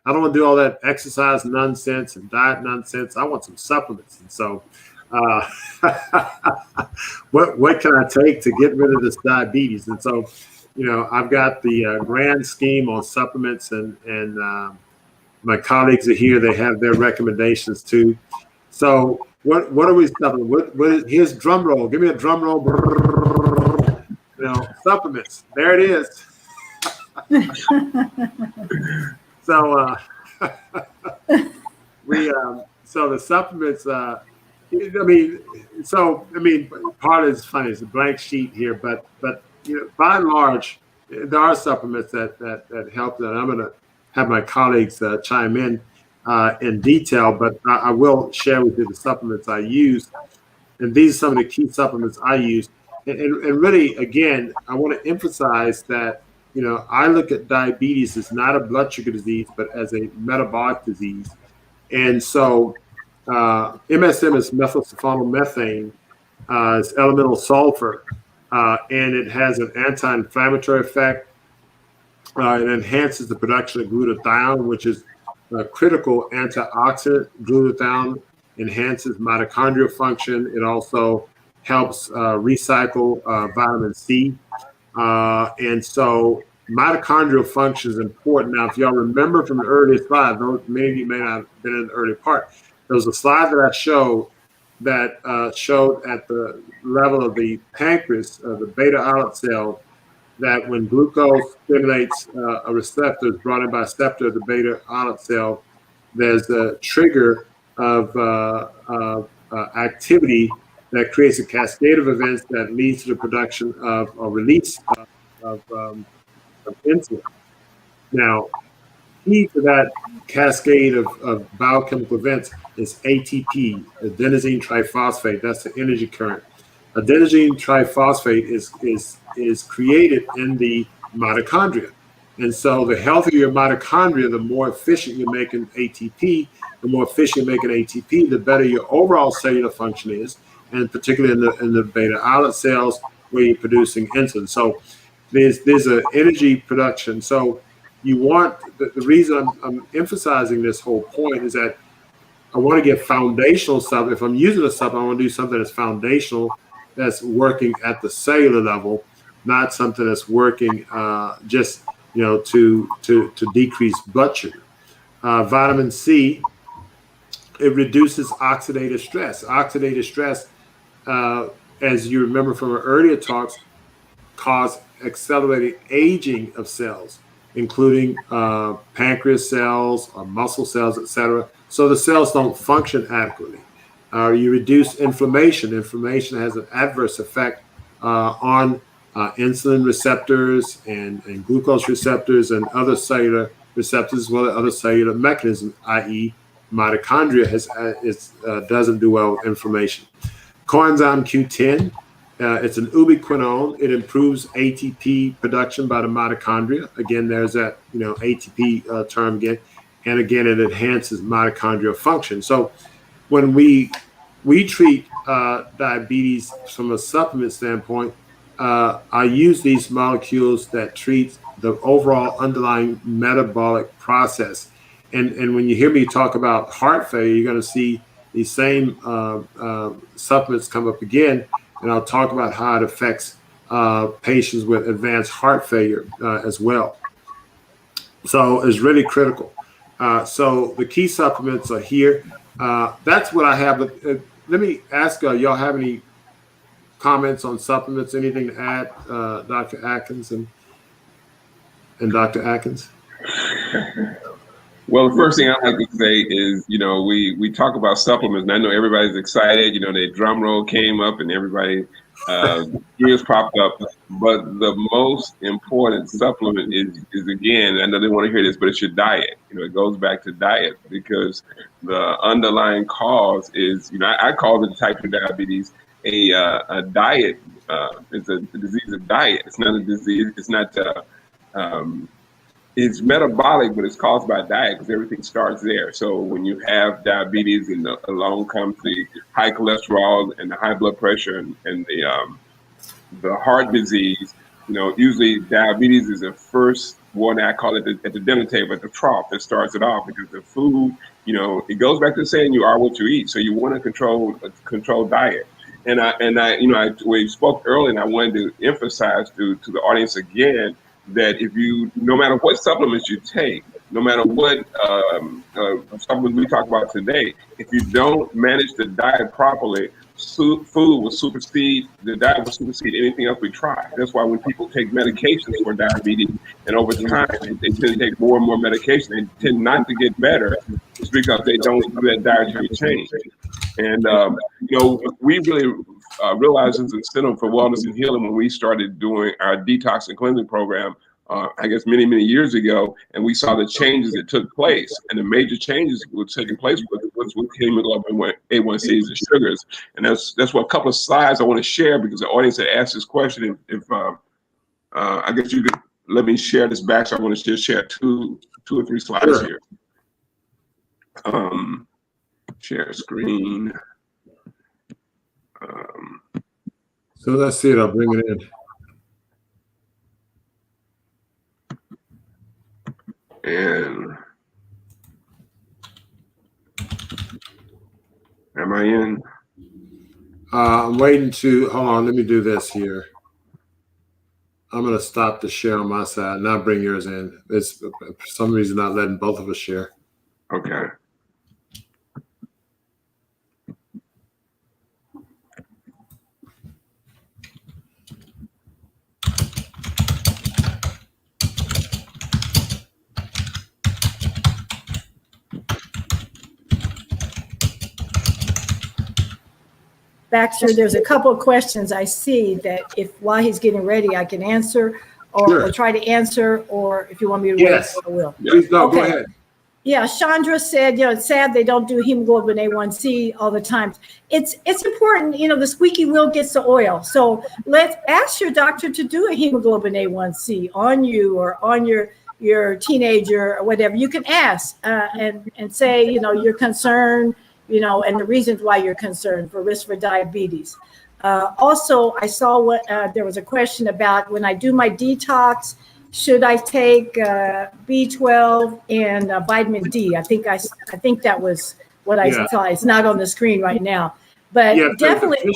I don't want to do all that exercise nonsense and diet nonsense. I want some supplements. And so what can I take to get rid of this diabetes? And so, I've got the grand scheme on supplements, and my colleagues are here. They have their recommendations too. So what are we studying? Here's drum roll. Give me a drum roll. Supplements. There it is. So so the supplements. Part is funny. It's a blank sheet here, but by and large, there are supplements that help. That I'm going to have my colleagues chime in. in detail, but I will share with you the supplements I use. And these are some of the key supplements I use. And really, again, I want to emphasize that, I look at diabetes as not a blood sugar disease, but as a metabolic disease. And so MSM is methylsulfonomethane, it's elemental sulfur, and it has an anti-inflammatory effect. It enhances the production of glutathione, which is a critical antioxidant. Glutathione enhances mitochondrial function. It also helps recycle vitamin C. And so mitochondrial function is important. Now, if y'all remember from the earlier slide, many of you may not have been in the early part, there was a slide that I showed that showed at the level of the pancreas, the beta islet cell, that when glucose stimulates a receptor, is brought in by a receptor of the beta islet cell, there's a trigger of activity that creates a cascade of events that leads to the production of or release of insulin. Now, key to that cascade of biochemical events is ATP, adenosine triphosphate. That's the energy current. Adenosine triphosphate is created in the mitochondria. And so the healthier your mitochondria, the more efficient you're making ATP. The more efficient you're making ATP, the better your overall cellular function is, and particularly in the beta islet cells where you're producing insulin. So there's an energy production. So you want, the reason I'm emphasizing this whole point is that I want to get foundational stuff. If I'm using a supplement, I want to do something that's foundational, that's working at the cellular level, not something that's working just to decrease blood sugar. Vitamin C, it reduces oxidative stress. Oxidative stress, as you remember from our earlier talks, cause accelerated aging of cells, including pancreas cells or muscle cells, etc. So the cells don't function adequately. You reduce inflammation. Inflammation has an adverse effect on insulin receptors and glucose receptors and other cellular receptors, as well as other cellular mechanisms, i.e. mitochondria doesn't do well with inflammation. Coenzyme Q10, it's an ubiquinone. It improves ATP production by the mitochondria. Again, there's that ATP term again. And again, it enhances mitochondrial function. So when we treat diabetes from a supplement standpoint, I use these molecules that treat the overall underlying metabolic process. And when you hear me talk about heart failure, you're going to see these same supplements come up again, and I'll talk about how it affects patients with advanced heart failure as well. So it's really critical. So the key supplements are here. That's what I have. But let me ask y'all have any comments on supplements? Anything to add, Dr. Atkins and Dr. Atkins? Well, the first thing I like to say is, we talk about supplements, and I know everybody's excited. The drum roll came up, and everybody ears popped up. But the most important supplement is again, I know they want to hear this, but it's your diet. It goes back to diet, because the underlying cause is, I call it type 2 diabetes a diet. It's a disease of diet. It's not a disease. It's not. It's metabolic, but it's caused by diet, because everything starts there. So when you have diabetes, and along comes the high cholesterol and the high blood pressure and the heart disease, usually diabetes is the first one. I call it at the dinner table, at the trough, that starts it off, because the food, it goes back to saying you are what you eat. So you want to control diet. And we spoke earlier, and I wanted to emphasize to the audience again, that no matter what supplements you take, no matter what supplements we talk about today, if you don't manage the diet properly, food will supersede, the diet will supersede anything else we try. That's why when people take medications for diabetes, and over time they tend to take more and more medication, they tend not to get better. It's because they don't do that dietary change. And we really realized as a Center for Wellness and Healing, when we started doing our detox and cleansing program, I guess many years ago, and we saw the changes that took place, and the major changes were taking place with hemoglobin A1Cs and sugars, and that's what a couple of slides I want to share, because the audience had asked this question. If I guess you could let me share this back, so I want to just share two or three slides here. Share screen. So let's see it. I'll bring it in. And am I in? I'm waiting to, hold on, let me do this here. I'm going to stop the share on my side, now bring yours in. It's for some reason not letting both of us share. Okay. Baxter, there's a couple of questions I see that if while he's getting ready, I can answer or try to answer, or if you want me to wait, I will. Please, no, go ahead. Yeah, Chandra said, it's sad they don't do hemoglobin A1C all the time. It's important, the squeaky wheel gets the oil. So let's ask your doctor to do a hemoglobin A1C on you or on your teenager or whatever. You can ask and say, you're concerned, and the reasons why you're concerned for risk for diabetes. Also, I saw there was a question about when I do my detox, should I take B12 and vitamin D? I think that was what I saw. It's not on the screen right now, but definitely.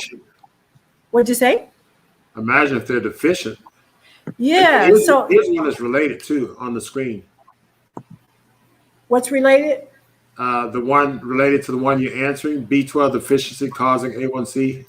What'd you say? Imagine if they're deficient. Yeah. Here's one that's related too on the screen. What's related? The one related to the one you're answering, B12 deficiency causing A1C.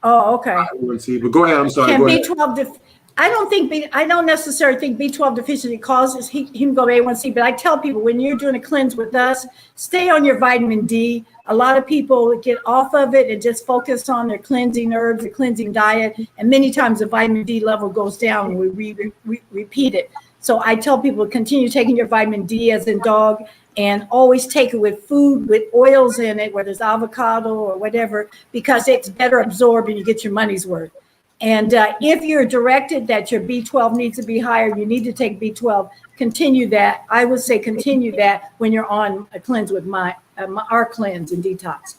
Oh, okay. A1C, but go ahead. I'm sorry. Can B12 I don't necessarily think B12 deficiency causes hemoglobin A1C, but I tell people when you're doing a cleanse with us, stay on your vitamin D. A lot of people get off of it and just focus on their cleansing herbs, the cleansing diet, and many times the vitamin D level goes down when we repeat it. So I tell people continue taking your vitamin D as in dog, and always take it with food with oils in it, whether it's avocado or whatever, because it's better absorbed and you get your money's worth. And if you're directed that your B12 needs to be higher, you need to take B12, continue that. I would say continue that when you're on a cleanse with our cleanse and detox.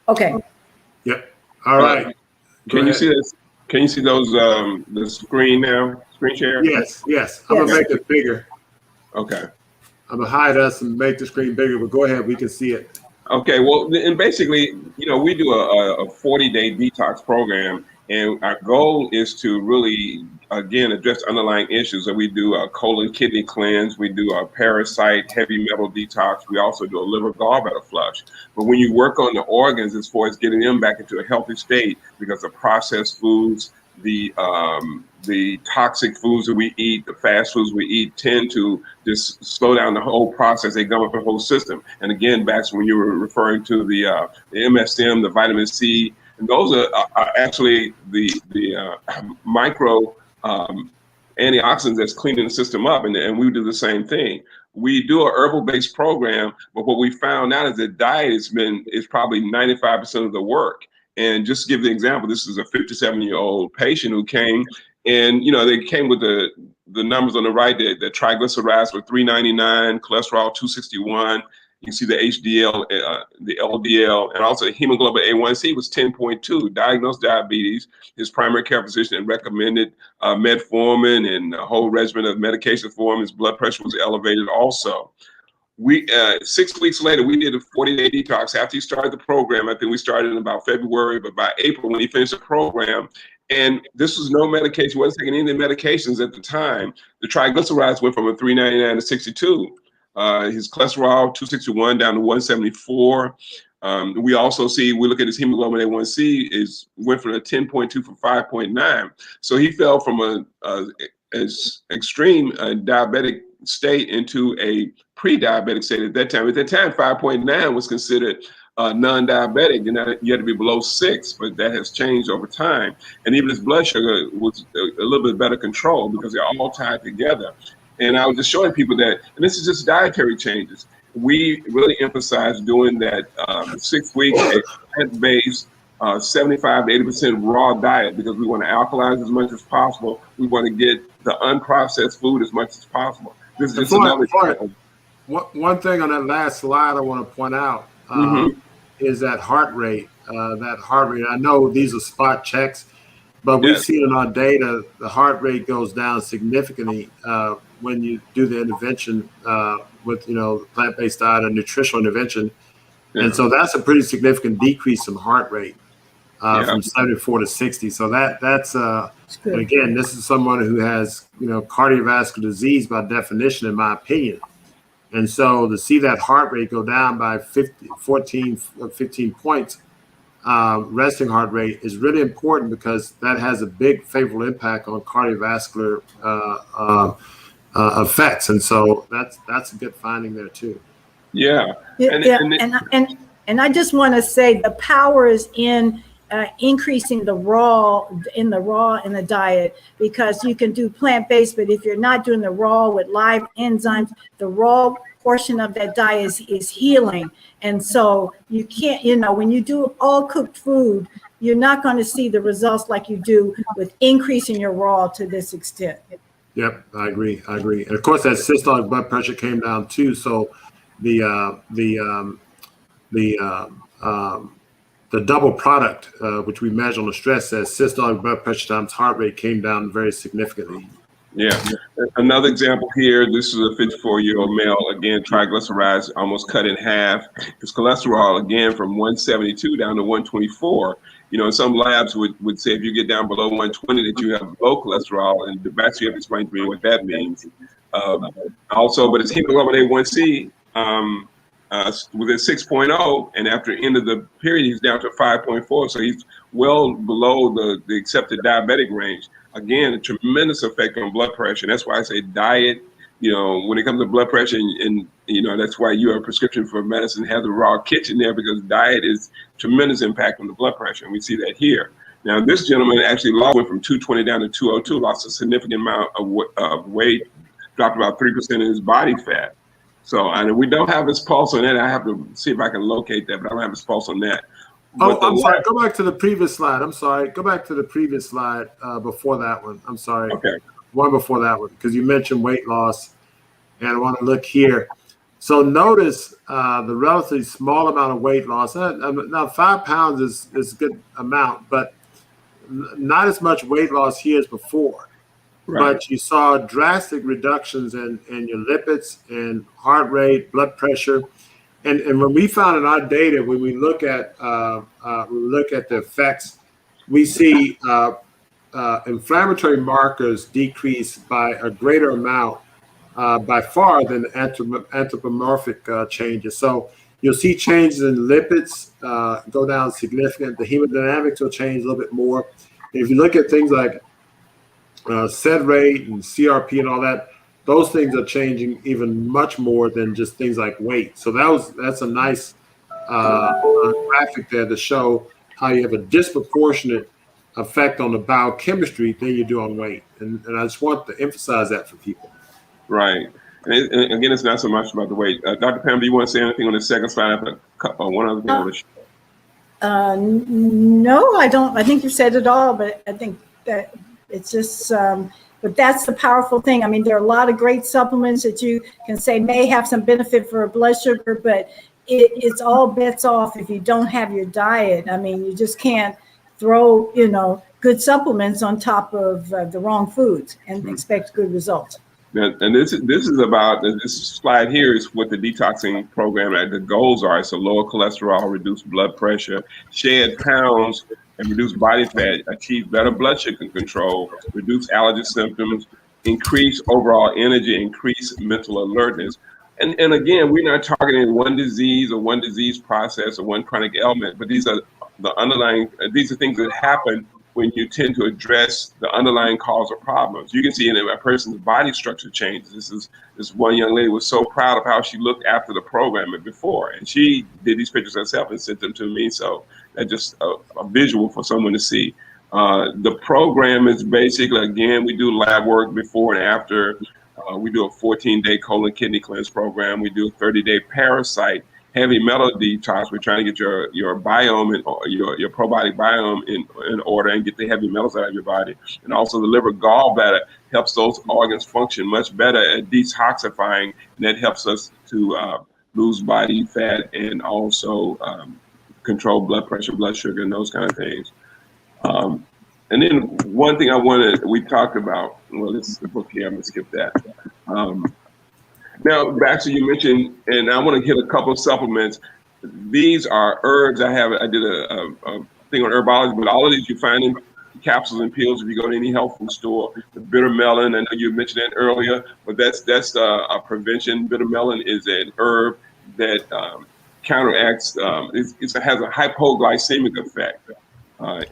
Okay. Yep. All right. Can you see this? Can you see those the screen now? Screen share? Yes. I'm gonna make it bigger. Okay. I'm gonna hide us and make the screen bigger, but go ahead, we can see it. Okay, well, and basically, we do a 40-day detox program, and our goal is to really, again, address underlying issues. So we do a colon kidney cleanse, we do a parasite heavy metal detox, we also do a liver gallbladder flush. But when you work on the organs as far as getting them back into a healthy state, because the processed foods, the toxic foods that we eat, the fast foods we eat tend to just slow down the whole process. They gum up the whole system. And again, back to when you were referring to the MSM, the vitamin C, and those are actually the micro antioxidants that's cleaning the system up. And we do the same thing. We do a herbal-based program, but what we found out is that diet is probably 95% of the work. And just to give the example, this is a 57-year-old patient who came, and they came with the numbers on the right. The triglycerides were 399, cholesterol 261. You can see the HDL, the LDL, and also hemoglobin A1C was 10.2. Diagnosed diabetes. His primary care physician recommended metformin and a whole regimen of medication for him. His blood pressure was elevated also. We 6 weeks later, we did a 40-day detox after he started the program. I think we started in about February, but by April, when he finished the program, and this was no medication, wasn't taking any medications at the time. The triglycerides went from a 399 to 62. His cholesterol 261 down to 174. We also see, we look at his hemoglobin A1C went from a 10.2 from 5.9. So he fell from as extreme diabetic state into a pre-diabetic state at that time. At that time, 5.9 was considered non-diabetic, and you had to be below 6, but that has changed over time. And even his blood sugar was a little bit better control because they're all tied together. And I was just showing people that, and this is just dietary changes. We really emphasize doing that 6 week plant-based 75 to 80% raw diet because we want to alkalize as much as possible. We want to get the unprocessed food as much as possible. This is just another example. One thing on that last slide I want to point out is that heart rate. I know these are spot checks, but we've seen in our data the heart rate goes down significantly when you do the intervention with plant-based diet or nutritional intervention, and so that's a pretty significant decrease in heart rate from 74 to 60. So that's and again, this is someone who has cardiovascular disease by definition, in my opinion. And so to see that heart rate go down by 15 points, resting heart rate is really important because that has a big favorable impact on cardiovascular effects. And so that's a good finding there too. And I just want to say the power is in increasing the raw in the diet, because you can do plant-based, but if you're not doing the raw with live enzymes, the raw portion of that diet is healing. And so you can't, when you do all cooked food, you're not going to see the results like you do with increasing your raw to this extent. Yep, I agree. And of course, that systolic blood pressure came down too. So the double product, which we measure on the stress test, systolic blood pressure times heart rate, came down very significantly. Yeah. Another example here, this is a 54-year-old male, again, triglycerides almost cut in half. His cholesterol, again, from 172 down to 124. Some labs would say if you get down below 120 that you have low cholesterol, and Dr. you have to explain to me what that means. Also, but his hemoglobin A1C was at 6.0, and after the end of the period, he's down to 5.4. So he's well below the accepted diabetic range. Again, a tremendous effect on blood pressure. And that's why I say diet, when it comes to blood pressure, and that's why your prescription for medicine has a raw kitchen there, because diet is tremendous impact on the blood pressure. And we see that here. Now, this gentleman actually went from 220 down to 202, lost a significant amount of weight, dropped about 3% of his body fat. So, and we don't have his pulse on that. I have to see if I can locate that, but I don't have his pulse on that. Oh, I'm sorry. Go back to the previous slide. I'm sorry. Go back to the previous slide before that one. I'm sorry. Okay. One before that one, because you mentioned weight loss, and I want to look here. So notice the relatively small amount of weight loss. Now, 5 pounds is a good amount, but not as much weight loss here as before. Right. But you saw drastic reductions in your lipids and heart rate, blood pressure. And when we found in our data, when we look at the effects, we see inflammatory markers decrease by a greater amount by far than anthropomorphic changes. So you'll see changes in lipids go down significant. The hemodynamics will change a little bit more. And if you look at things like SED rate and CRP and all that, those things are changing even much more than just things like weight. So that's a nice graphic there to show how you have a disproportionate effect on the biochemistry than you do on weight. And I just want to emphasize that for people. Right. And again, it's not so much about the weight. Dr. Pam, do you want to say anything on the second slide? I have one other thing I want to show. No, I don't. I think you said it all, but I think that it's just... but that's the powerful thing. I mean, there are a lot of great supplements that you can say may have some benefit for blood sugar, but it's all bets off if you don't have your diet. I mean, you just can't throw, good supplements on top of the wrong foods and expect good results. And this is about, this slide here is what the detoxing program, the goals are. So lower cholesterol, reduce blood pressure, shed pounds, and reduce body fat, achieve better blood sugar control, reduce allergy symptoms, increase overall energy, increase mental alertness. And again, we're not targeting one disease or one disease process or one chronic ailment, but these are the underlying, these are things that happen when you tend to address the underlying cause of problems. You can see in a person's body structure changes. This one young lady was so proud of how she looked after the program and before, and she did these pictures herself and sent them to me. So that's just a visual for someone to see. The program is basically, again, we do lab work before and after. We do a 14-day colon kidney cleanse program. We do a 30-day parasite heavy metal detox. We're trying to get your biome and your probiotic biome in order and get the heavy metals out of your body. And also the liver gallbladder helps those organs function much better at detoxifying, and that helps us to lose body fat and also control blood pressure, blood sugar, and those kind of things. And then one thing we talked about, well, this is the book here, I'm gonna skip that. Now, Baxter, you mentioned, and I want to hit a couple of supplements. These are herbs. I did a thing on herbology, but all of these you find in capsules and pills if you go to any health food store. The bitter melon, I know you mentioned that earlier, but that's a prevention. Bitter melon is an herb that counteracts, it has a hypoglycemic effect.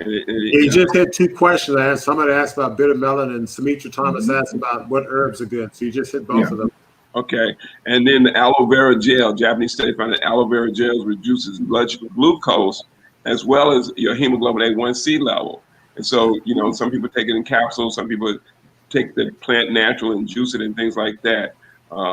You just had two questions. Somebody asked about bitter melon, and Sumitra Thomas asked about what herbs are good. So you just hit both of them. Okay, and then the aloe vera gel. Japanese study found that aloe vera gel reduces blood glucose as well as your hemoglobin A1C level. And so, some people take it in capsules, some people take the plant natural and juice it and things like that.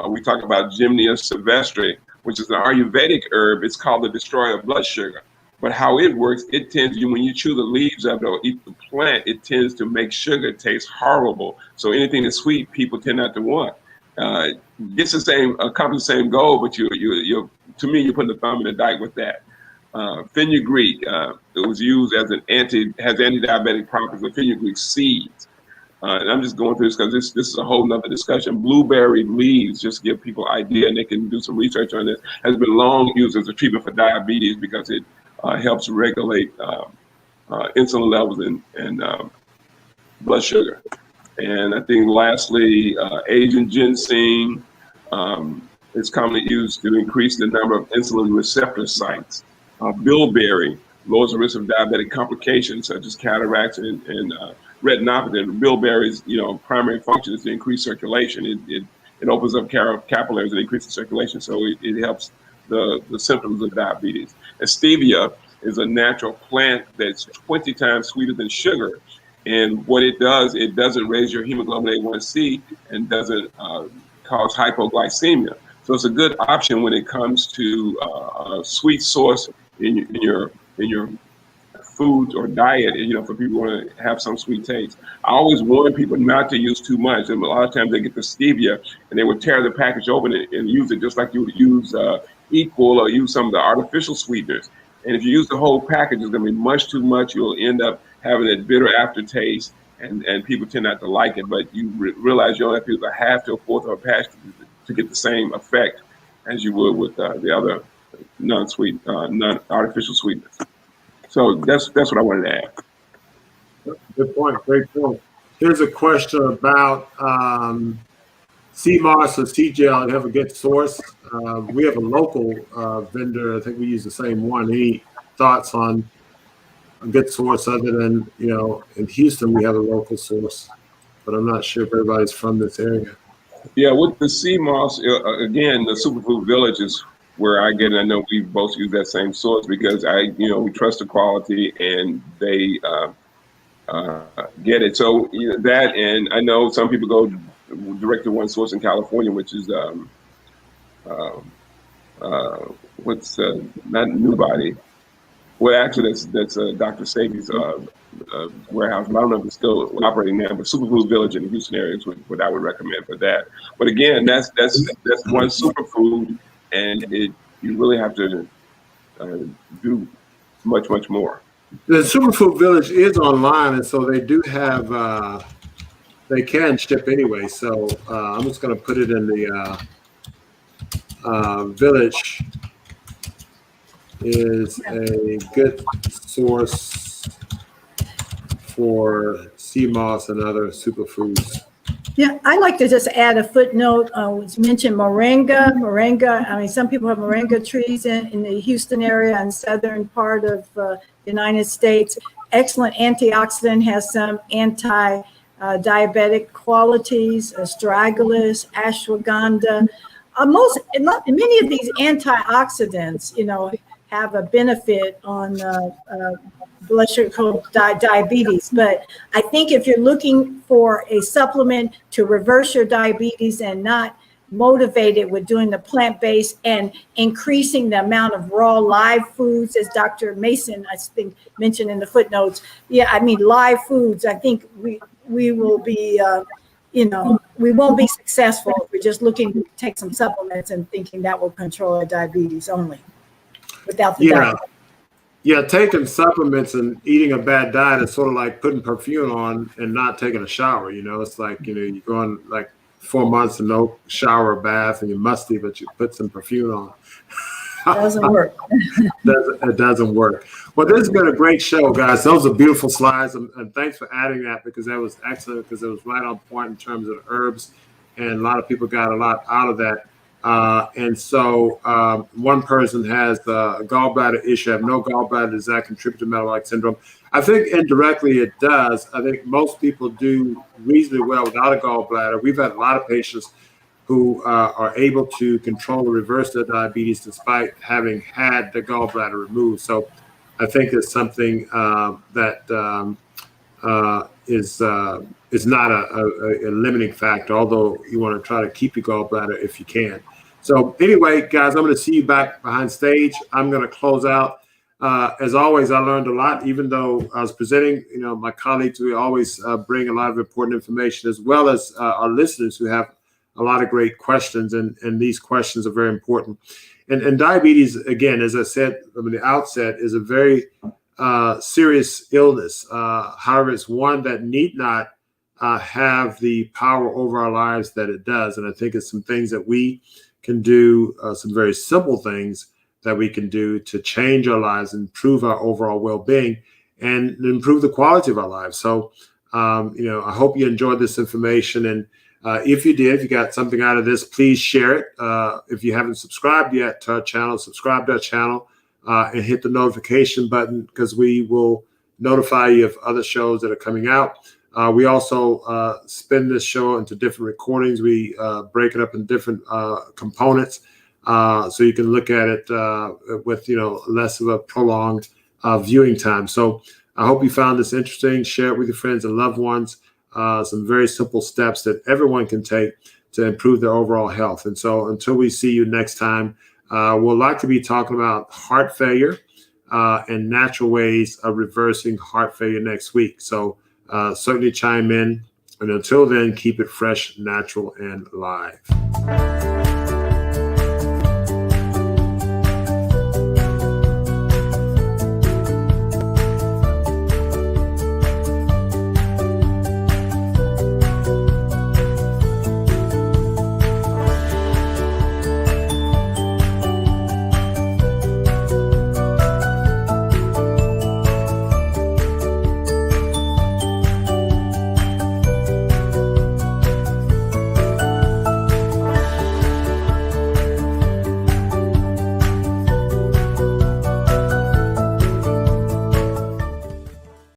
We talk about Gymnea sylvestre, which is an Ayurvedic herb. It's called the destroyer of blood sugar. But how it works, it tends when you chew the leaves of it or eat the plant, it tends to make sugar taste horrible. So anything that's sweet, people tend not to want. Gets accomplish the same goal, but to me, you're putting the thumb in the dike with that. Fenugreek, it was used as has anti-diabetic properties. The fenugreek seeds, and I'm just going through this because this is a whole nother discussion. Blueberry leaves, just give people idea, and they can do some research on this. Has been long used as a treatment for diabetes because it helps regulate insulin levels and blood sugar. And I think lastly, Asian ginseng is commonly used to increase the number of insulin receptor sites. Bilberry lowers the risk of diabetic complications such as cataracts and retinopathy. Bilberry's primary function is to increase circulation. It opens up capillaries and increases circulation, so it helps the symptoms of diabetes. And stevia is a natural plant that's 20 times sweeter than sugar. And what it does, it doesn't raise your hemoglobin A1C and doesn't cause hypoglycemia. So it's a good option when it comes to a sweet source in your foods or diet, for people who want to have some sweet taste. I always warn people not to use too much. And a lot of times they get the stevia and they would tear the package open and use it just like you would use Equal or use some of the artificial sweeteners. And if you use the whole package, it's going to be much too much. You'll end up having that bitter aftertaste, and people tend not to like it. But you realize you only have to use a half to a fourth of a patch to get the same effect as you would with the other non-artificial sweeteners. So that's what I wanted to add. Good point. Great point. Here's a question about sea moss or sea gel. You have a good source. We have a local vendor. I think we use the same one. Any thoughts on a good source other than, in Houston, we have a local source, but I'm not sure if everybody's from this area. Yeah, with the sea moss, again, the Superfood Village is where I get it. I know we both use that same source because we trust the quality and they get it. So that, and I know some people go direct to one source in California, which is not Newbody. Well, actually, that's Dr. Sabi's warehouse. I don't know if it's still operating now, but Superfood Village in the Houston area is what I would recommend for that. But again, that's one superfood, and you really have to do much more. The Superfood Village is online, and so they do have. They can ship anyway, so I'm just going to put it in the Village is a good source for sea moss and other superfoods. Yeah, I'd like to just add a footnote. Was mentioned moringa. I mean, some people have moringa trees in the Houston area and southern part of the United States. Excellent antioxidant, has some anti-diabetic qualities, astragalus, ashwagandha. Many of these antioxidants, have a benefit on blood sugar called diabetes. But I think if you're looking for a supplement to reverse your diabetes and not motivated with doing the plant-based and increasing the amount of raw live foods, as Dr. Mason, I think, mentioned in the footnotes. Yeah, I mean, live foods, I think we will be, we won't be successful if we're just looking to take some supplements and thinking that will control our diabetes only without the diet. Yeah, taking supplements and eating a bad diet is sort of like putting perfume on and not taking a shower. It's like, you're going like 4 months and no shower or bath and you're musty, but you put some perfume on. It doesn't work. It doesn't work. Well, this has been a great show, guys. Those are beautiful slides, and thanks for adding that, because that was excellent, because it was right on point in terms of the herbs, and a lot of people got a lot out of that. And so one person has a gallbladder issue. I have no gallbladder. Does that contribute to metabolic syndrome? I think indirectly it does. I think most people do reasonably well without a gallbladder. We've had a lot of patients who are able to control or reverse their diabetes despite having had the gallbladder removed. So I think it's something that is not a limiting factor, although you want to try to keep your gallbladder if you can. So anyway, guys, I'm going to see you back behind stage. I'm going to close out. As always, I learned a lot, even though I was presenting. My colleagues, we always bring a lot of important information, as well as our listeners who have a lot of great questions, and these questions are very important. And diabetes, again, as I said from the outset, is a very serious illness. However, it's one that need not have the power over our lives that it does. And I think it's some things that we can do, some very simple things that we can do to change our lives, improve our overall well-being, and improve the quality of our lives. So, I hope you enjoyed this information. And if you did, if you got something out of this, please share it. If you haven't subscribed yet to our channel, subscribe to our channel and hit the notification button, because we will notify you of other shows that are coming out. We also spin this show into different recordings. We break it up in different components, so you can look at it with less of a prolonged viewing time. So I hope you found this interesting. Share it with your friends and loved ones. Some very simple steps that everyone can take to improve their overall health. And so until we see you next time, we'll likely be talking about heart failure and natural ways of reversing heart failure next week. So certainly chime in. And until then, keep it fresh, natural, and live.